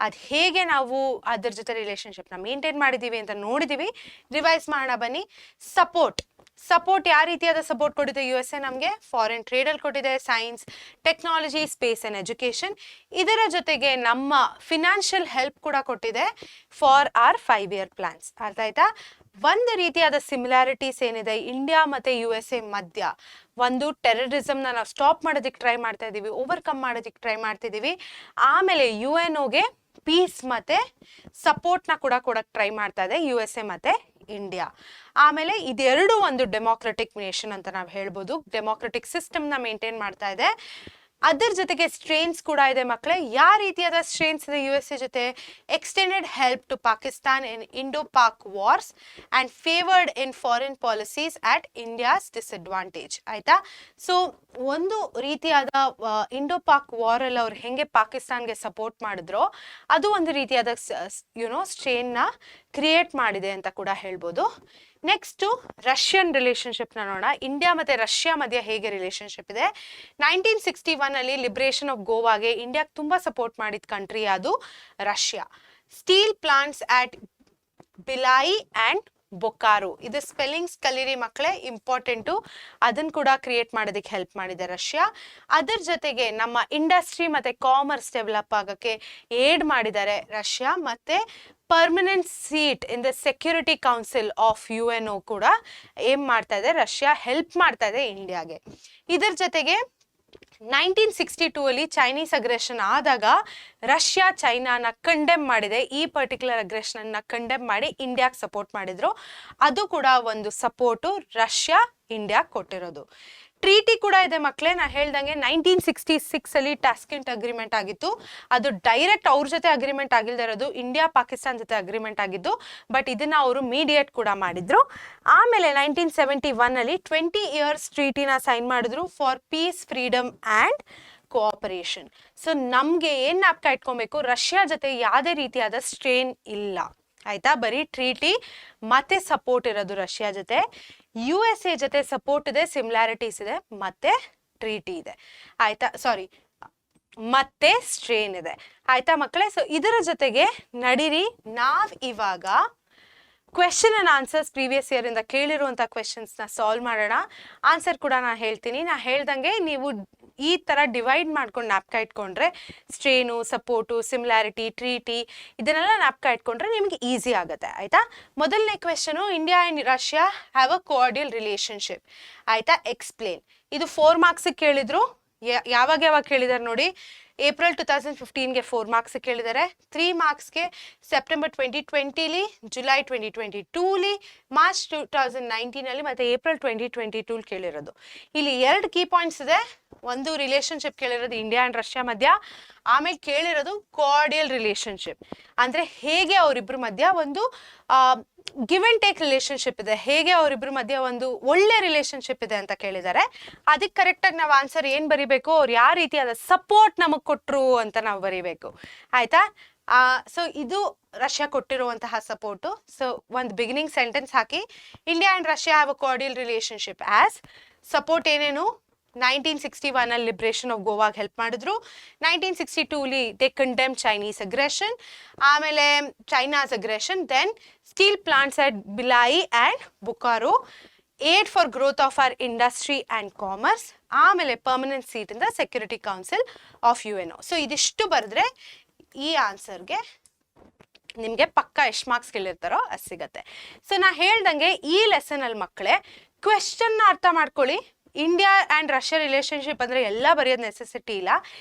ಅದು ಹೇಗೆ ನಾವು ಅದ್ರ ಜೊತೆ ರಿಲೇಶನ್ಶಿಪ್ನ ಮೇಂಟೈನ್ ಮಾಡಿದೀವಿ ಅಂತ ನೋಡಿದೀವಿ. ರಿವೈಸ್ ಮಾಡೋಣ ಬನ್ನಿ. ಸಪೋರ್ಟ್ ಯಾವ ರೀತಿಯಾದ ಸಪೋರ್ಟ್ ಕೊಟ್ಟಿದೆ USA ನಮಗೆ? ಫಾರಿನ್ ಟ್ರೇಡಲ್ಲಿ ಕೊಟ್ಟಿದೆ, science, technology, space and education. ಇದರ ಜೊತೆಗೆ ನಮ್ಮ ಫಿನಾನ್ಷಿಯಲ್ ಹೆಲ್ಪ್ ಕೂಡ ಕೊಟ್ಟಿದೆ ಫಾರ್ ಆರ್ 5-year ಪ್ಲಾನ್ಸ್. ಅರ್ಥ ಆಯ್ತಾ? ಒಂದು ರೀತಿಯಾದ ಸಿಮಿಲಾರಿಟೀಸ್ ಏನಿದೆ ಇಂಡಿಯಾ ಮತ್ತೆ USA ಮಧ್ಯ, ಒಂದು ಟೆರರಿಸಮ್ನ ನಾವು ಸ್ಟಾಪ್ ಮಾಡೋದಕ್ಕೆ ಟ್ರೈ ಮಾಡ್ತಾ ಇದ್ದೀವಿ, ಓವರ್ಕಮ್ ಮಾಡೋದಕ್ಕೆ ಟ್ರೈ ಮಾಡ್ತಿದ್ದೀವಿ. ಆಮೇಲೆ UNOಗೆ ಪೀಸ್ ಮತ್ತೆ ಸಪೋರ್ಟ್ನ ಕೂಡ ಕೊಡಕ್ಕೆ ಟ್ರೈ ಮಾಡ್ತಾ ಇದೆ USA ಮತ್ತೆ ಇಂಡಿಯಾ. ಆಮೇಲೆ ಇದೆರಡು ಒಂದು ಡೆಮೋಕ್ರೆಟಿಕ್ ನೇಷನ್ ಅಂತ ನಾವು ಹೇಳ್ಬೋದು, ಡೆಮೋಕ್ರೆಟಿಕ್ ಸಿಸ್ಟಮ್ನ ಮೇಂಟೈನ್ ಮಾಡ್ತಾ ಇದೆ. ಅದರ ಜೊತೆಗೆ ಸ್ಟ್ರೇನ್ಸ್ ಕೂಡ ಇದೆ ಮಕ್ಕಳೇ. ಯಾವ ರೀತಿಯಾದ ಸ್ಟ್ರೇನ್ಸ್ ಇದೆ USA ಜೊತೆ? Extended help to Pakistan in Indo Pak wars and favoured in foreign policies at India's disadvantage ಆಯ್ತಾ. ಸೊ ಒಂದು ರೀತಿಯಾದ ಇಂಡೋ ಪಾಕ್ ವಾರಲ್ಲಿ ಅವ್ರು ಹೆಂಗೆ ಪಾಕಿಸ್ತಾನ್ಗೆ ಸಪೋರ್ಟ್ ಮಾಡಿದ್ರೋ ಅದು ಒಂದು ರೀತಿಯಾದ ಸ್ಟ್ರೇನ್ನ ಕ್ರಿಯೇಟ್ ಮಾಡಿದೆ ಅಂತ ಕೂಡ ಹೇಳ್ಬೋದು. ನೆಕ್ಸ್ಟು ರಷ್ಯನ್ ರಿಲೇಶನ್ಶಿಪ್ನ ನೋಡೋಣ. ಇಂಡಿಯಾ ಮತ್ತು ರಷ್ಯಾ ಮಧ್ಯೆ ಹೇಗೆ ರಿಲೇಶನ್ಶಿಪ್ ಇದೆ? 1961 ಅಲ್ಲಿ ಲಿಬ್ರೇಷನ್ ಆಫ್ ಗೋವಾಗೆ ಇಂಡಿಯಾಗೆ ತುಂಬ ಸಪೋರ್ಟ್ ಮಾಡಿದ ಕಂಟ್ರಿ ಅದು Russia. Steel plants at Bhilai and Bokaro. ಇದು ಸ್ಪೆಲ್ಲಿಂಗ್ಸ್ ಕಲೀರಿ ಮಕ್ಕಳೇ, ಇಂಪಾರ್ಟೆಂಟು. ಅದನ್ನು ಕೂಡ ಕ್ರಿಯೇಟ್ ಮಾಡೋದಕ್ಕೆ ಹೆಲ್ಪ್ ಮಾಡಿದೆ ರಷ್ಯಾ. ಅದರ ಜೊತೆಗೆ ನಮ್ಮ ಇಂಡಸ್ಟ್ರಿ ಮತ್ತು ಕಾಮರ್ಸ್ ಡೆವಲಪ್ ಆಗೋಕ್ಕೆ ಏಡ್ ಮಾಡಿದ್ದಾರೆ ರಷ್ಯಾ. ಮತ್ತು permanent seat in the security council of UN ಕೂಡ ಏನ್ ಮಾಡ್ತಾ ಇದೆ, ರಷ್ಯಾ ಹೆಲ್ಪ್ ಮಾಡ್ತಾ ಇದೆ ಇಂಡಿಯಾಗೆ. ಇದರ ಜೊತೆಗೆ 1962 ಅಲ್ಲಿ ಚೈನೀಸ್ ಅಗ್ರೆಷನ್ ಆದಾಗ ರಷ್ಯಾ ಚೈನಾನ ಕಂಡೆಮ್ ಮಾಡಿದೆ. ಈ ಪರ್ಟಿಕ್ಯುಲರ್ ಅಗ್ರೆಷನ್ ಅನ್ನ ಕಂಡೆಮ್ ಮಾಡಿ ಇಂಡಿಯಾಗೆ ಸಪೋರ್ಟ್ ಮಾಡಿದ್ರು. ಅದು ಕೂಡ ಒಂದು ಸಪೋರ್ಟು ರಷ್ಯಾ ಇಂಡಿಯಾ ಕೊಟ್ಟಿರೋದು. ಟ್ರೀಟಿ ಕೂಡ ಇದೆ ಮಕ್ಕಳೇ. ನಾ ಹೇಳ್ದಂಗೆ 1966 ಅಲ್ಲಿ ಟಾಸ್ಕೆಂಟ್ ಅಗ್ರಿಮೆಂಟ್ ಆಗಿತ್ತು. ಅದು ಡೈರೆಕ್ಟ್ ಅವ್ರ ಜೊತೆ ಅಗ್ರಿಮೆಂಟ್ ಆಗಿಲ್ದೇ ಇರೋದು, ಇಂಡಿಯಾ ಪಾಕಿಸ್ತಾನ ಜೊತೆ ಅಗ್ರಿಮೆಂಟ್ ಆಗಿದ್ದು. ಬಟ್ ಇದನ್ನ ಅವರು ಮೀಡಿಯೇಟ್ ಕೂಡ ಮಾಡಿದ್ರು. ಆಮೇಲೆ 1971 ಅಲ್ಲಿ 20 years ಟ್ರೀಟಿನ ಸೈನ್ ಮಾಡಿದ್ರು for piece, freedom and cooperation. So ನಮಗೆ ಏನು ಜ್ಞಾಪಕ ಇಟ್ಕೊಬೇಕು, ರಷ್ಯಾ ಜೊತೆ ಯಾವುದೇ ರೀತಿಯಾದ ಸ್ಟ್ರೇನ್ ಇಲ್ಲ, ಆಯ್ತಾ. ಬರೀ ಟ್ರೀಟಿ ಮತ್ತೆ ಸಪೋರ್ಟ್ ಇರೋದು ರಷ್ಯಾ ಜೊತೆ. USA ಜೊತೆ ಸಪೋರ್ಟ್ ಇದೆ, ಸಿಮಿಲಾರಿಟೀಸ್ ಇದೆ, ಮತ್ತೆ ಟ್ರೀಟಿ ಇದೆ, ಆಯ್ತಾ. ಸಾರಿ, ಮತ್ತೆ ಸ್ಟ್ರೇನ್ ಇದೆ, ಆಯ್ತಾ ಮಕ್ಕಳೇ. ಸೊ ಇದರ ಜೊತೆಗೆ ನಡೀರಿ ನಾವ್ ಇವಾಗ question and answers previous year ಇಂದ ಕೇಳಿರುವಂಥ ಕ್ವೆಶನ್ಸ್ನ ಸಾಲ್ವ್ ಮಾಡೋಣ. ಆನ್ಸರ್ ಕೂಡ ನಾನು ಹೇಳ್ತೀನಿ. ನಾ ಹೇಳ್ದಂಗೆ ನೀವು ಈ ಥರ ಡಿವೈಡ್ ಮಾಡ್ಕೊಂಡು ಜ್ಞಾಪಕ ಇಟ್ಕೊಂಡ್ರೆ, ಸ್ಟ್ರೇನು, ಸಪೋರ್ಟು, ಸಿಮಿಲಾರಿಟಿ, ಟ್ರೀಟಿ, ಇದನ್ನೆಲ್ಲ ಜ್ಞಾಪಕ ಇಟ್ಕೊಂಡ್ರೆ ನಿಮಗೆ ಈಸಿ ಆಗುತ್ತೆ, ಆಯಿತಾ. ಮೊದಲನೇ question, India and Russia have a cordial relationship, ಆಯಿತಾ. ಎಕ್ಸ್ಪ್ಲೇನ್. ಇದು 4 ಮಾರ್ಕ್ಸಿಗೆ ಕೇಳಿದ್ರು. ಯಾವಾಗ ಕೇಳಿದಾರೆ ನೋಡಿ, ಏಪ್ರಿಲ್ 2015ಗೆ 4 ಮಾರ್ಕ್ಸ್ ಕೇಳಿದ್ದಾರೆ. 3 ಮಾರ್ಕ್ಸ್ಗೆ ಸೆಪ್ಟೆಂಬರ್ 2020ಲಿ, ಜುಲೈ 2022ಲಿ, ಮಾರ್ಚ್ 2019ಅಲ್ಲಿ ಮತ್ತು ಏಪ್ರಿಲ್ 2022 ಕೇಳಿರೋದು. ಇಲ್ಲಿ 2 ಕೀ ಪಾಯಿಂಟ್ಸ್ ಇದೆ. ಒಂದು ರಿಲೇಷನ್ಶಿಪ್ ಕೇಳಿರೋದು ಇಂಡಿಯಾ ಆ್ಯಂಡ್ ರಷ್ಯಾ ಮಧ್ಯ, ಆಮೇಲೆ ಕೇಳಿರೋದು ಕೋಆರ್ಡಿಯಲ್ ರಿಲೇಷನ್ಶಿಪ್, ಅಂದರೆ ಹೇಗೆ ಅವರಿಬ್ಬರ ಮಧ್ಯ ಒಂದು ಗಿವ್ ಆ್ಯಂಡ್ ಟೇಕ್ ರಿಲೇಷನ್ಶಿಪ್ ಇದೆ, ಹೇಗೆ ಅವರಿಬ್ಬರ ಮಧ್ಯ ಒಂದು ಒಳ್ಳೆ ರಿಲೇಷನ್ಶಿಪ್ ಇದೆ ಅಂತ ಕೇಳಿದ್ದಾರೆ. ಅದಕ್ಕೆ ಕರೆಕ್ಟಾಗಿ ನಾವು ಆನ್ಸರ್ ಏನು ಬರೀಬೇಕು, ಅವ್ರು ಯಾವ ರೀತಿಯಾದ ಸಪೋರ್ಟ್ ನಮಗೆ ಕೊಟ್ಟರು ಅಂತ ನಾವು ಬರೀಬೇಕು, ಆಯಿತಾ. ಸೊ ಇದು ರಷ್ಯಾ ಕೊಟ್ಟಿರುವಂತಹ ಸಪೋರ್ಟು. ಸೊ ಒಂದು ಬಿಗಿನಿಂಗ್ ಸೆಂಟೆನ್ಸ್ ಹಾಕಿ, India and Russia have a cordial relationship as. Support ಏನೇನು, 1961 ಅಲ್ಲಿ ಲಿಬ್ರೇಷನ್ ಆಫ್ ಗೋವಾಗೆ ಹೆಲ್ಪ್ ಮಾಡಿದ್ರು. 1962ಲಿ ದೇ ಕಂಡೆಮ್ ಚೈನೀಸ್ ಅಗ್ರೆಷನ್, ಆಮೇಲೆ China's aggression. Then steel plants at Bhilai and Bokaro, aid for growth of our industry and commerce, ಆಮೇಲೆ permanent seat in the security council of UN. So ಇದಿಷ್ಟು ಬರೆದ್ರೆ ಈ ಆನ್ಸರ್ಗೆ ನಿಮಗೆ ಪಕ್ಕ ಎಷ್ಟು ಮಾರ್ಕ್ಸ್ ಕೇಳಿರ್ತಾರೋ ಅದು ಸಿಗತ್ತೆ. ಸೊ ನಾ ಹೇಳ್ದಂಗೆ ಈ ಲೆಸನಲ್ಲಿ ಮಕ್ಕಳೇ ಕ್ವೆಶ್ಚನ್ನ ಅರ್ಥ ಮಾಡ್ಕೊಳ್ಳಿ. ಇಂಡಿಯಾ ಆ್ಯಂಡ್ ರಷ್ಯಾ ರಿಲೇಷನ್ಶಿಪ್ ಅಂದರೆ ಎಲ್ಲ ಬರೆಯೋದು ನೆಸೆಸಿಟಿ ಇಲ್ಲ.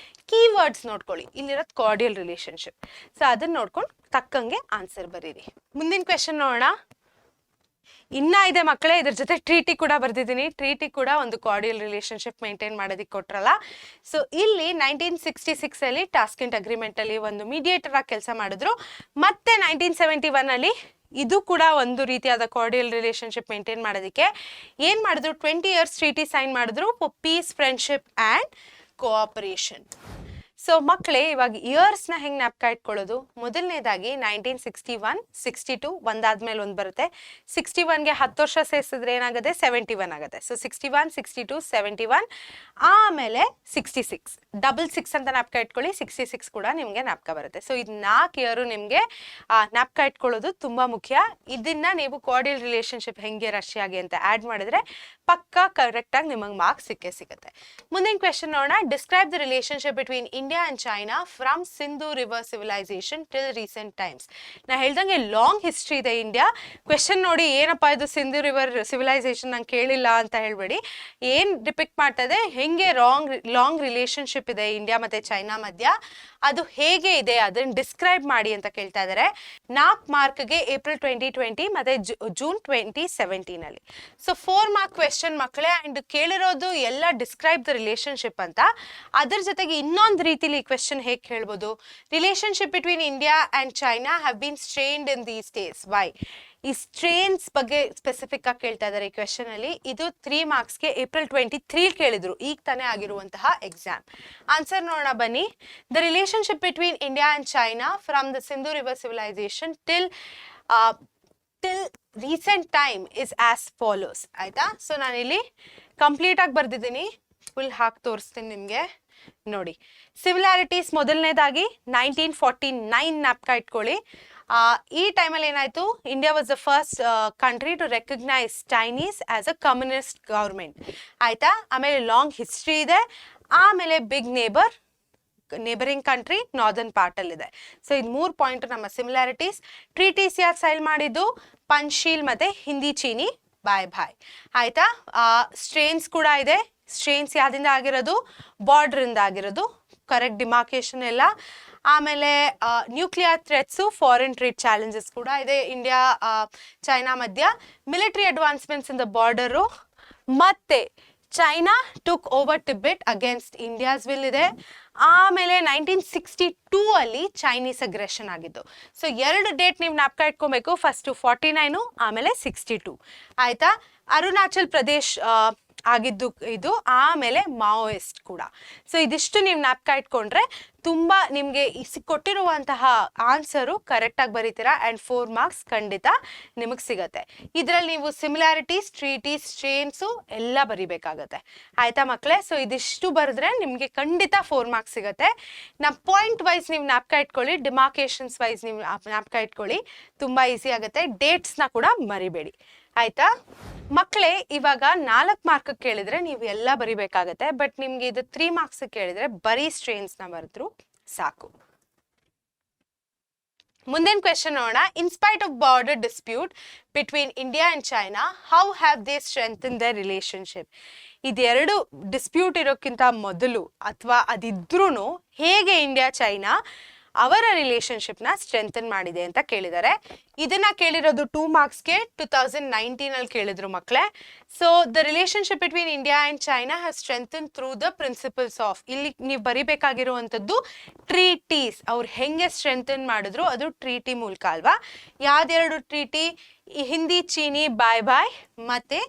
ಕೀವರ್ಡ್ಸ್ ನೋಡ್ಕೊಳ್ಳಿ, ಇಲ್ಲಿರೋದು ಕೋಆರ್ಡಿಯಲ್ ರಿಲೇಷನ್ಶಿಪ್. ಸೊ ಅದನ್ನ ನೋಡ್ಕೊಂಡು ತಕ್ಕಂಗೆ ಆನ್ಸರ್ ಬರೀರಿ. ಮುಂದಿನ ಕ್ವೆಶನ್ ನೋಡೋಣ. ಇನ್ನ ಇದೆ ಮಕ್ಕಳೇ, ಇದ್ರ ಜೊತೆ ಟ್ರೀಟಿ ಕೂಡ ಬರ್ದಿದ್ದೀನಿ. ಟ್ರೀಟಿ ಕೂಡ ಒಂದು ಕೋಆರ್ಡಿಯಲ್ ರಿಲೇಷನ್ಶಿಪ್ ಮೇಂಟೈನ್ ಮಾಡೋದಕ್ಕೆ ಕೊಟ್ರಲ್ಲ. ಸೊ ಇಲ್ಲಿ 1966 ಅಲ್ಲಿ ಟಾಸ್ಕೆಂಟ್ ಅಗ್ರಿಮೆಂಟ್ ಅಲ್ಲಿ ಒಂದು ಮೀಡಿಯೇಟರ್ ಆಗಿ ಕೆಲಸ ಮಾಡಿದ್ರು. ಮತ್ತೆ 1971 ಅಲ್ಲಿ ಇದು ಕೂಡ ಒಂದು ರೀತಿಯಾದ ಕೋಆರ್ಡಿಯಲ್ ರಿಲೇಷನ್ಶಿಪ್ ಮೇಂಟೈನ್ ಮಾಡೋದಕ್ಕೆ ಏನು ಮಾಡಿದ್ರು, 20 years ಟ್ರೀಟಿ ಸೈನ್ ಮಾಡಿದ್ರು for piece, friendship and cooperation. So ಮಕ್ಕಳೇ ಇವಾಗ ಇಯರ್ಸ್ನ ಹೆಂಗೆ ಜ್ಞಾಪಕ ಇಟ್ಕೊಳ್ಳೋದು, ಮೊದಲನೇದಾಗಿ 1961, 62 ಒಂದಾದ್ಮೇಲೆ ಒಂದು ಬರುತ್ತೆ. 61ಗೆ 10 ವರ್ಷ ಸೇರಿಸಿದ್ರೆ ಏನಾಗುತ್ತೆ, 71 ಆಗುತ್ತೆ. ಸೊ 61, 62, 71, ಆಮೇಲೆ 66, 66 ಅಂತ ಜ್ಞಾಪಕ ಇಟ್ಕೊಳ್ಳಿ. 66 ಕೂಡ ನಿಮಗೆ ಜ್ಞಾಪಕ ಬರುತ್ತೆ. ಸೊ ಇದು 4 ಇಯರು ನಿಮಗೆ ಜ್ಞಾಪಕ ಇಟ್ಕೊಳ್ಳೋದು ತುಂಬ ಮುಖ್ಯ. ಇದನ್ನ ನೀವು ಕೋಆರ್ಡಿಯಲ್ ರಿಲೇಷನ್ಶಿಪ್ ಹೆಂಗೆ ರಷ್ಯಾಗೆ ಅಂತ ಆ್ಯಡ್ ಮಾಡಿದ್ರೆ ಪಕ್ಕಾ ಕರೆಕ್ಟಾಗಿ ನಿಮಗೆ ಮಾರ್ಕ್ಸ್ ಸಿಗುತ್ತೆ. ಮುಂದಿನ ಕ್ವೆಶನ್ ನೋಡೋಣ. Describe the relationship between India and China from Sindhu river civilisation till recent times. ನಾ ಹೇಳ್ದಂಗೆ ಲಾಂಗ್ ಹಿಸ್ಟ್ರಿ ಇದೆ ಇಂಡಿಯಾ. ಕ್ವೆಶನ್ ನೋಡಿ, ಏನಪ್ಪ ಇದು ಸಿಂಧು ರಿವರ್ ಸಿವಿಲೈಸೇಷನ್ ನಂಗೆ ಕೇಳಿಲ್ಲ ಅಂತ ಹೇಳ್ಬೇಡಿ. ಏನು ಡಿಪಿಕ್ಟ್ ಮಾಡ್ತದೆ, ಹೆಂಗೆ ಲಾಂಗ್ ರಿಲೇಷನ್ಶಿಪ್ ಇದೆ ಇಂಡಿಯಾ ಮತ್ತು ಚೈನಾ ಮಧ್ಯ, ಅದು ಹೇಗೆ ಇದೆ ಅದನ್ನು ಡಿಸ್ಕ್ರೈಬ್ ಮಾಡಿ ಅಂತ ಕೇಳ್ತಾ ಇದ್ದಾರೆ. 4 ಮಾರ್ಕ್ಗೆ ಏಪ್ರಿಲ್ 2020 ಮತ್ತು ಜೂನ್ 2017 ಅಲ್ಲಿ. ಸೊ 4 ಮಾರ್ಕ್ ಕ್ವೆಶನ್ ಮಕ್ಕಳೇ. ಆ್ಯಂಡ್ ಕೇಳಿರೋದು ಎಲ್ಲ ಡಿಸ್ಕ್ರೈಬ್ ದ ರಿಲೇಷನ್ಶಿಪ್ ಅಂತ. ಅದ್ರ ಜೊತೆಗೆ ಇನ್ನೊಂದು ರೀತಿಲಿ ಈ ಕ್ವೆಶನ್ ಹೇಗೆ ಕೇಳ್ಬೋದು, relationship between India and China have been strained in these days, why? ಈ ಸ್ಟ್ರೇನ್ಸ್ ಬಗ್ಗೆ ಸ್ಪೆಸಿಫಿಕ್ ಆಗಿ ಕೇಳ್ತಾ ಇದ್ದಾರೆ ಈ ಕ್ವೆಶನ್ ಅಲ್ಲಿ. ಇದು 3 ಮಾರ್ಕ್ಸ್ಗೆ ಏಪ್ರಿಲ್ 23 ಕೇಳಿದ್ರು, ಈಗ ತಾನೇ ಆಗಿರುವಂತಹ ಎಕ್ಸಾಮ್. ಆನ್ಸರ್ ನೋಡೋಣ ಬನ್ನಿ. The relationship between India and China from the Sindhu river civilisation till recent time is as follows, ಆಯ್ತಾ. ಸೊ ನಾನಿಲ್ಲಿ ಕಂಪ್ಲೀಟ್ ಆಗಿ ಬರ್ದಿದ್ದೀನಿ, ಫುಲ್ ಹಾಕಿ ತೋರಿಸ್ತೀನಿ ನಿಮಗೆ ನೋಡಿ. ಸಿವಿಲಾರಿಟೀಸ್ ಮೊದಲನೇದಾಗಿ 1949 ಜ್ಞಾಪಕ ಇಟ್ಕೊಳ್ಳಿ. ಈ ಟೈಮಲ್ಲಿ ಏನಾಯ್ತು, India was the first country to recognise Chinese as a communist government. ಆಯ್ತಾ, ಆಮೇಲೆ ಲಾಂಗ್ ಹಿಸ್ಟ್ರಿ ಇದೆ. ಆಮೇಲೆ big neighbouring country northern part ಅಲ್ಲಿ ಇದೆ. ಸೊ ಇದು 3 ಪಾಯಿಂಟ್ ನಮ್ಮ ಸಿಮಿಲಾರಿಟೀಸ್. ಟ್ರೀಟೀಸ್ ಯಾರು ಸೈಲ್ ಮಾಡಿದ್ದು? ಪಂಚಶೀಲ್ ಮತ್ತೆ ಹಿಂದಿ ಚೀನಿ ಬಾಯ್ ಬಾಯ್. ಆಯ್ತಾ, ಸ್ಟ್ರೇನ್ಸ್ ಕೂಡ ಇದೆ. ಸ್ಟ್ರೇನ್ಸ್ ಯಾವ್ದಿಂದ ಆಗಿರೋದು? ಬಾರ್ಡರ್ ಇಂದ ಆಗಿರೋದು. ಕರೆಕ್ಟ್ ಡಿಮಾರ್ಕೇಶನ್ ಎಲ್ಲ. ಆಮೇಲೆ nuclear threats, foreign trade challenges ಕೂಡ ಇದೆ ಇಂಡಿಯಾ ಚೈನಾ ಮಧ್ಯ. Military advancements in the border. ಮತ್ತೆ China took over Tibet against India's will ಇದೆ. ಆಮೇಲೆ 1962 ಅಲ್ಲಿ ಚೈನೀಸ್ ಅಗ್ರೆಷನ್ ಆಗಿದ್ದು. ಸೊ 2 ಡೇಟ್ ನೀವು ಜ್ಞಾಪಕ ಇಟ್ಕೊಬೇಕು. ಫಸ್ಟ್ 49, ಆಮೇಲೆ 62. ಆಯ್ತಾ, ಅರುಣಾಚಲ್ ಪ್ರದೇಶ್ ಆಗಿದ್ದು ಇದು. ಆಮೇಲೆ ಮಾವೋಯಿಸ್ಟ್ ಕೂಡ. ಸೊ ಇದಿಷ್ಟು ನೀವು ಜ್ಞಾಪಕ ಇಟ್ಕೊಂಡ್ರೆ ತುಂಬ ನಿಮಗೆ ಕೊಟ್ಟಿರುವಂತಹ ಆನ್ಸರು ಕರೆಕ್ಟಾಗಿ ಬರೀತೀರಾ. ಆ್ಯಂಡ್ 4 ಮಾರ್ಕ್ಸ್ ಖಂಡಿತ ನಿಮಗೆ ಸಿಗತ್ತೆ. ಇದರಲ್ಲಿ ನೀವು ಸಿಮಿಲಾರಿಟೀಸ್, ಟ್ರೀಟೀಸ್, ಸ್ಟ್ರೇನ್ಸು ಎಲ್ಲ ಬರಿಬೇಕಾಗತ್ತೆ. ಆಯ್ತಾ ಮಕ್ಕಳೇ? ಸೊ ಇದಿಷ್ಟು ಬರೆದ್ರೆ ನಿಮಗೆ ಖಂಡಿತ 4 ಮಾರ್ಕ್ಸ್ ಸಿಗತ್ತೆ. ನಮ್ಮ ಪಾಯಿಂಟ್ ವೈಸ್ ನೀವು ಜ್ಞಾಪಕ ಇಟ್ಕೊಳ್ಳಿ, ಡಿಮಾರ್ಕೇಶನ್ಸ್ ವೈಸ್ ನೀವು ಜ್ಞಾಪಕ ಇಟ್ಕೊಳ್ಳಿ. ತುಂಬ ಈಸಿ ಆಗುತ್ತೆ. ಡೇಟ್ಸ್ನ ಕೂಡ ಮರಿಬೇಡಿ. ಆಯ್ತಾ ಮಕ್ಕಳೇ? ಇವಾಗ 4 ಮಾರ್ಕ್ ಕೇಳಿದ್ರೆ ನೀವು ಎಲ್ಲ ಬರಿಬೇಕಾಗತ್ತೆ. ಬಟ್ ನಿಮ್ಗೆ ಇದು 3 ಮಾರ್ಕ್ಸ್ ಕೇಳಿದ್ರೆ ಬರೀ ಸ್ಟ್ರೇನ್ಸ್ನ ಬರೆದ್ರು ಸಾಕು. ಮುಂದಿನ ಕ್ವೆಶನ್ ನೋಡೋಣ. In spite of border dispute between India and China, how have they strengthen the relationship? ಇದೆರಡು ಡಿಸ್ಪ್ಯೂಟ್ ಇರೋಕ್ಕಿಂತ ಮೊದಲು ಅಥವಾ ಅದಿದ್ರೂ ಹೇಗೆ ಇಂಡಿಯಾ ಚೈನಾ ಅವರ ರಿಲೇಶನ್ಶಿಪ್ನ ಸ್ಟ್ರೆಂಥನ್ ಮಾಡಿದೆ ಅಂತ ಕೇಳಿದ್ದಾರೆ. ಇದನ್ನ ಕೇಳಿರೋದು 2 ಮಾರ್ಕ್ಸ್ಗೆ 2019 ಅಲ್ಲಿ ಕೇಳಿದ್ರು ಮಕ್ಕಳೇ. So the relationship between India and China have strengthen through the principles of, ಇಲ್ಲಿ ನೀವು ಬರಿಬೇಕಾಗಿರುವಂಥದ್ದು ಟ್ರೀಟೀಸ್. ಅವ್ರು ಹೆಂಗೆ ಸ್ಟ್ರೆಂಥನ್ ಮಾಡಿದ್ರು ಅದು ಟ್ರೀಟಿ ಮೂಲಕ ಅಲ್ವಾ? ಯಾವ್ದೆರಡು ಟ್ರೀಟಿ? ಹಿಂದಿ ಚೀನಿ ಬಾಯ್ ಬಾಯ್ ಮತ್ತೆ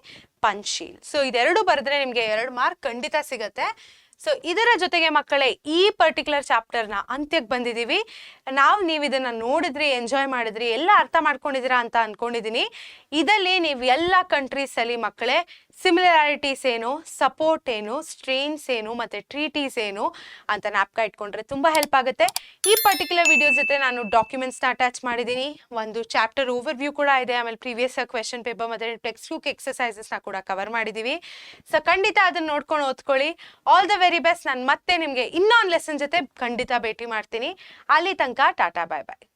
ಪಂಚಶೀಲ್. ಸೊ ಇದೆರಡು ಬರೆದ್ರೆ ನಿಮಗೆ 2 ಮಾರ್ಕ್ ಖಂಡಿತ ಸಿಗತ್ತೆ. ಸೊ ಇದರ ಜೊತೆಗೆ ಮಕ್ಕಳೇ ಈ ಪರ್ಟಿಕ್ಯುಲರ್ ಚಾಪ್ಟರ್ನ ಅಂತ್ಯಕ್ಕೆ ಬಂದಿದ್ದೀವಿ. ನೀವು ಇದನ್ನು ನೋಡಿದ್ರಿ, ಎಂಜಾಯ್ ಮಾಡಿದ್ರಿ, ಎಲ್ಲ ಅರ್ಥ ಮಾಡ್ಕೊಂಡಿದ್ದೀರಾ ಅಂತ ಅಂದ್ಕೊಂಡಿದ್ದೀನಿ. ಇದರಲ್ಲಿ ನೀವು ಎಲ್ಲ ಕಂಟ್ರೀಸಲ್ಲಿ ಮಕ್ಕಳೇ ಸಿಮಿಲಾರಿಟೀಸ್ ಏನು, ಸಪೋರ್ಟ್ ಏನು, ಸ್ಟ್ರೇನ್ಸ್ ಏನು ಮತ್ತು ಟ್ರೀಟೀಸ್ ಏನು ಅಂತ ಜ್ಞಾಪಕ ಇಟ್ಕೊಂಡ್ರೆ ತುಂಬ ಹೆಲ್ಪ್ ಆಗುತ್ತೆ. ಈ ಪರ್ಟಿಕ್ಯುಲರ್ ವಿಡಿಯೋಸ್ ಜೊತೆ ನಾನು ಡಾಕ್ಯುಮೆಂಟ್ಸ್ನ ಅಟ್ಯಾಚ್ ಮಾಡಿದ್ದೀನಿ. ಒಂದು ಚಾಪ್ಟರ್ ಓವರ್ವ್ಯೂ ಕೂಡ ಇದೆ. ಆಮೇಲೆ ಪ್ರೀವಿಯಸ್ ಕ್ವೆಶನ್ ಪೇಪರ್ ಮತ್ತು ಟೆಕ್ಸ್ಟ್ ಬುಕ್ ಎಕ್ಸಸೈಸಸ್ನ ಕೂಡ ಕವರ್ ಮಾಡಿದ್ದೀವಿ. ಸೊ ಖಂಡಿತ ಅದನ್ನು ನೋಡ್ಕೊಂಡು ಓದ್ಕೊಳ್ಳಿ. All the very best. ನಾನು ಮತ್ತೆ ನಿಮಗೆ ಇನ್ನೊಂದು ಲೆಸನ್ ಜೊತೆ ಖಂಡಿತ ಭೇಟಿ ಮಾಡ್ತೀನಿ. ಅಲ್ಲಿ ತನಕ ಟಾಟಾ ಬಾಯ್ ಬಾಯ್.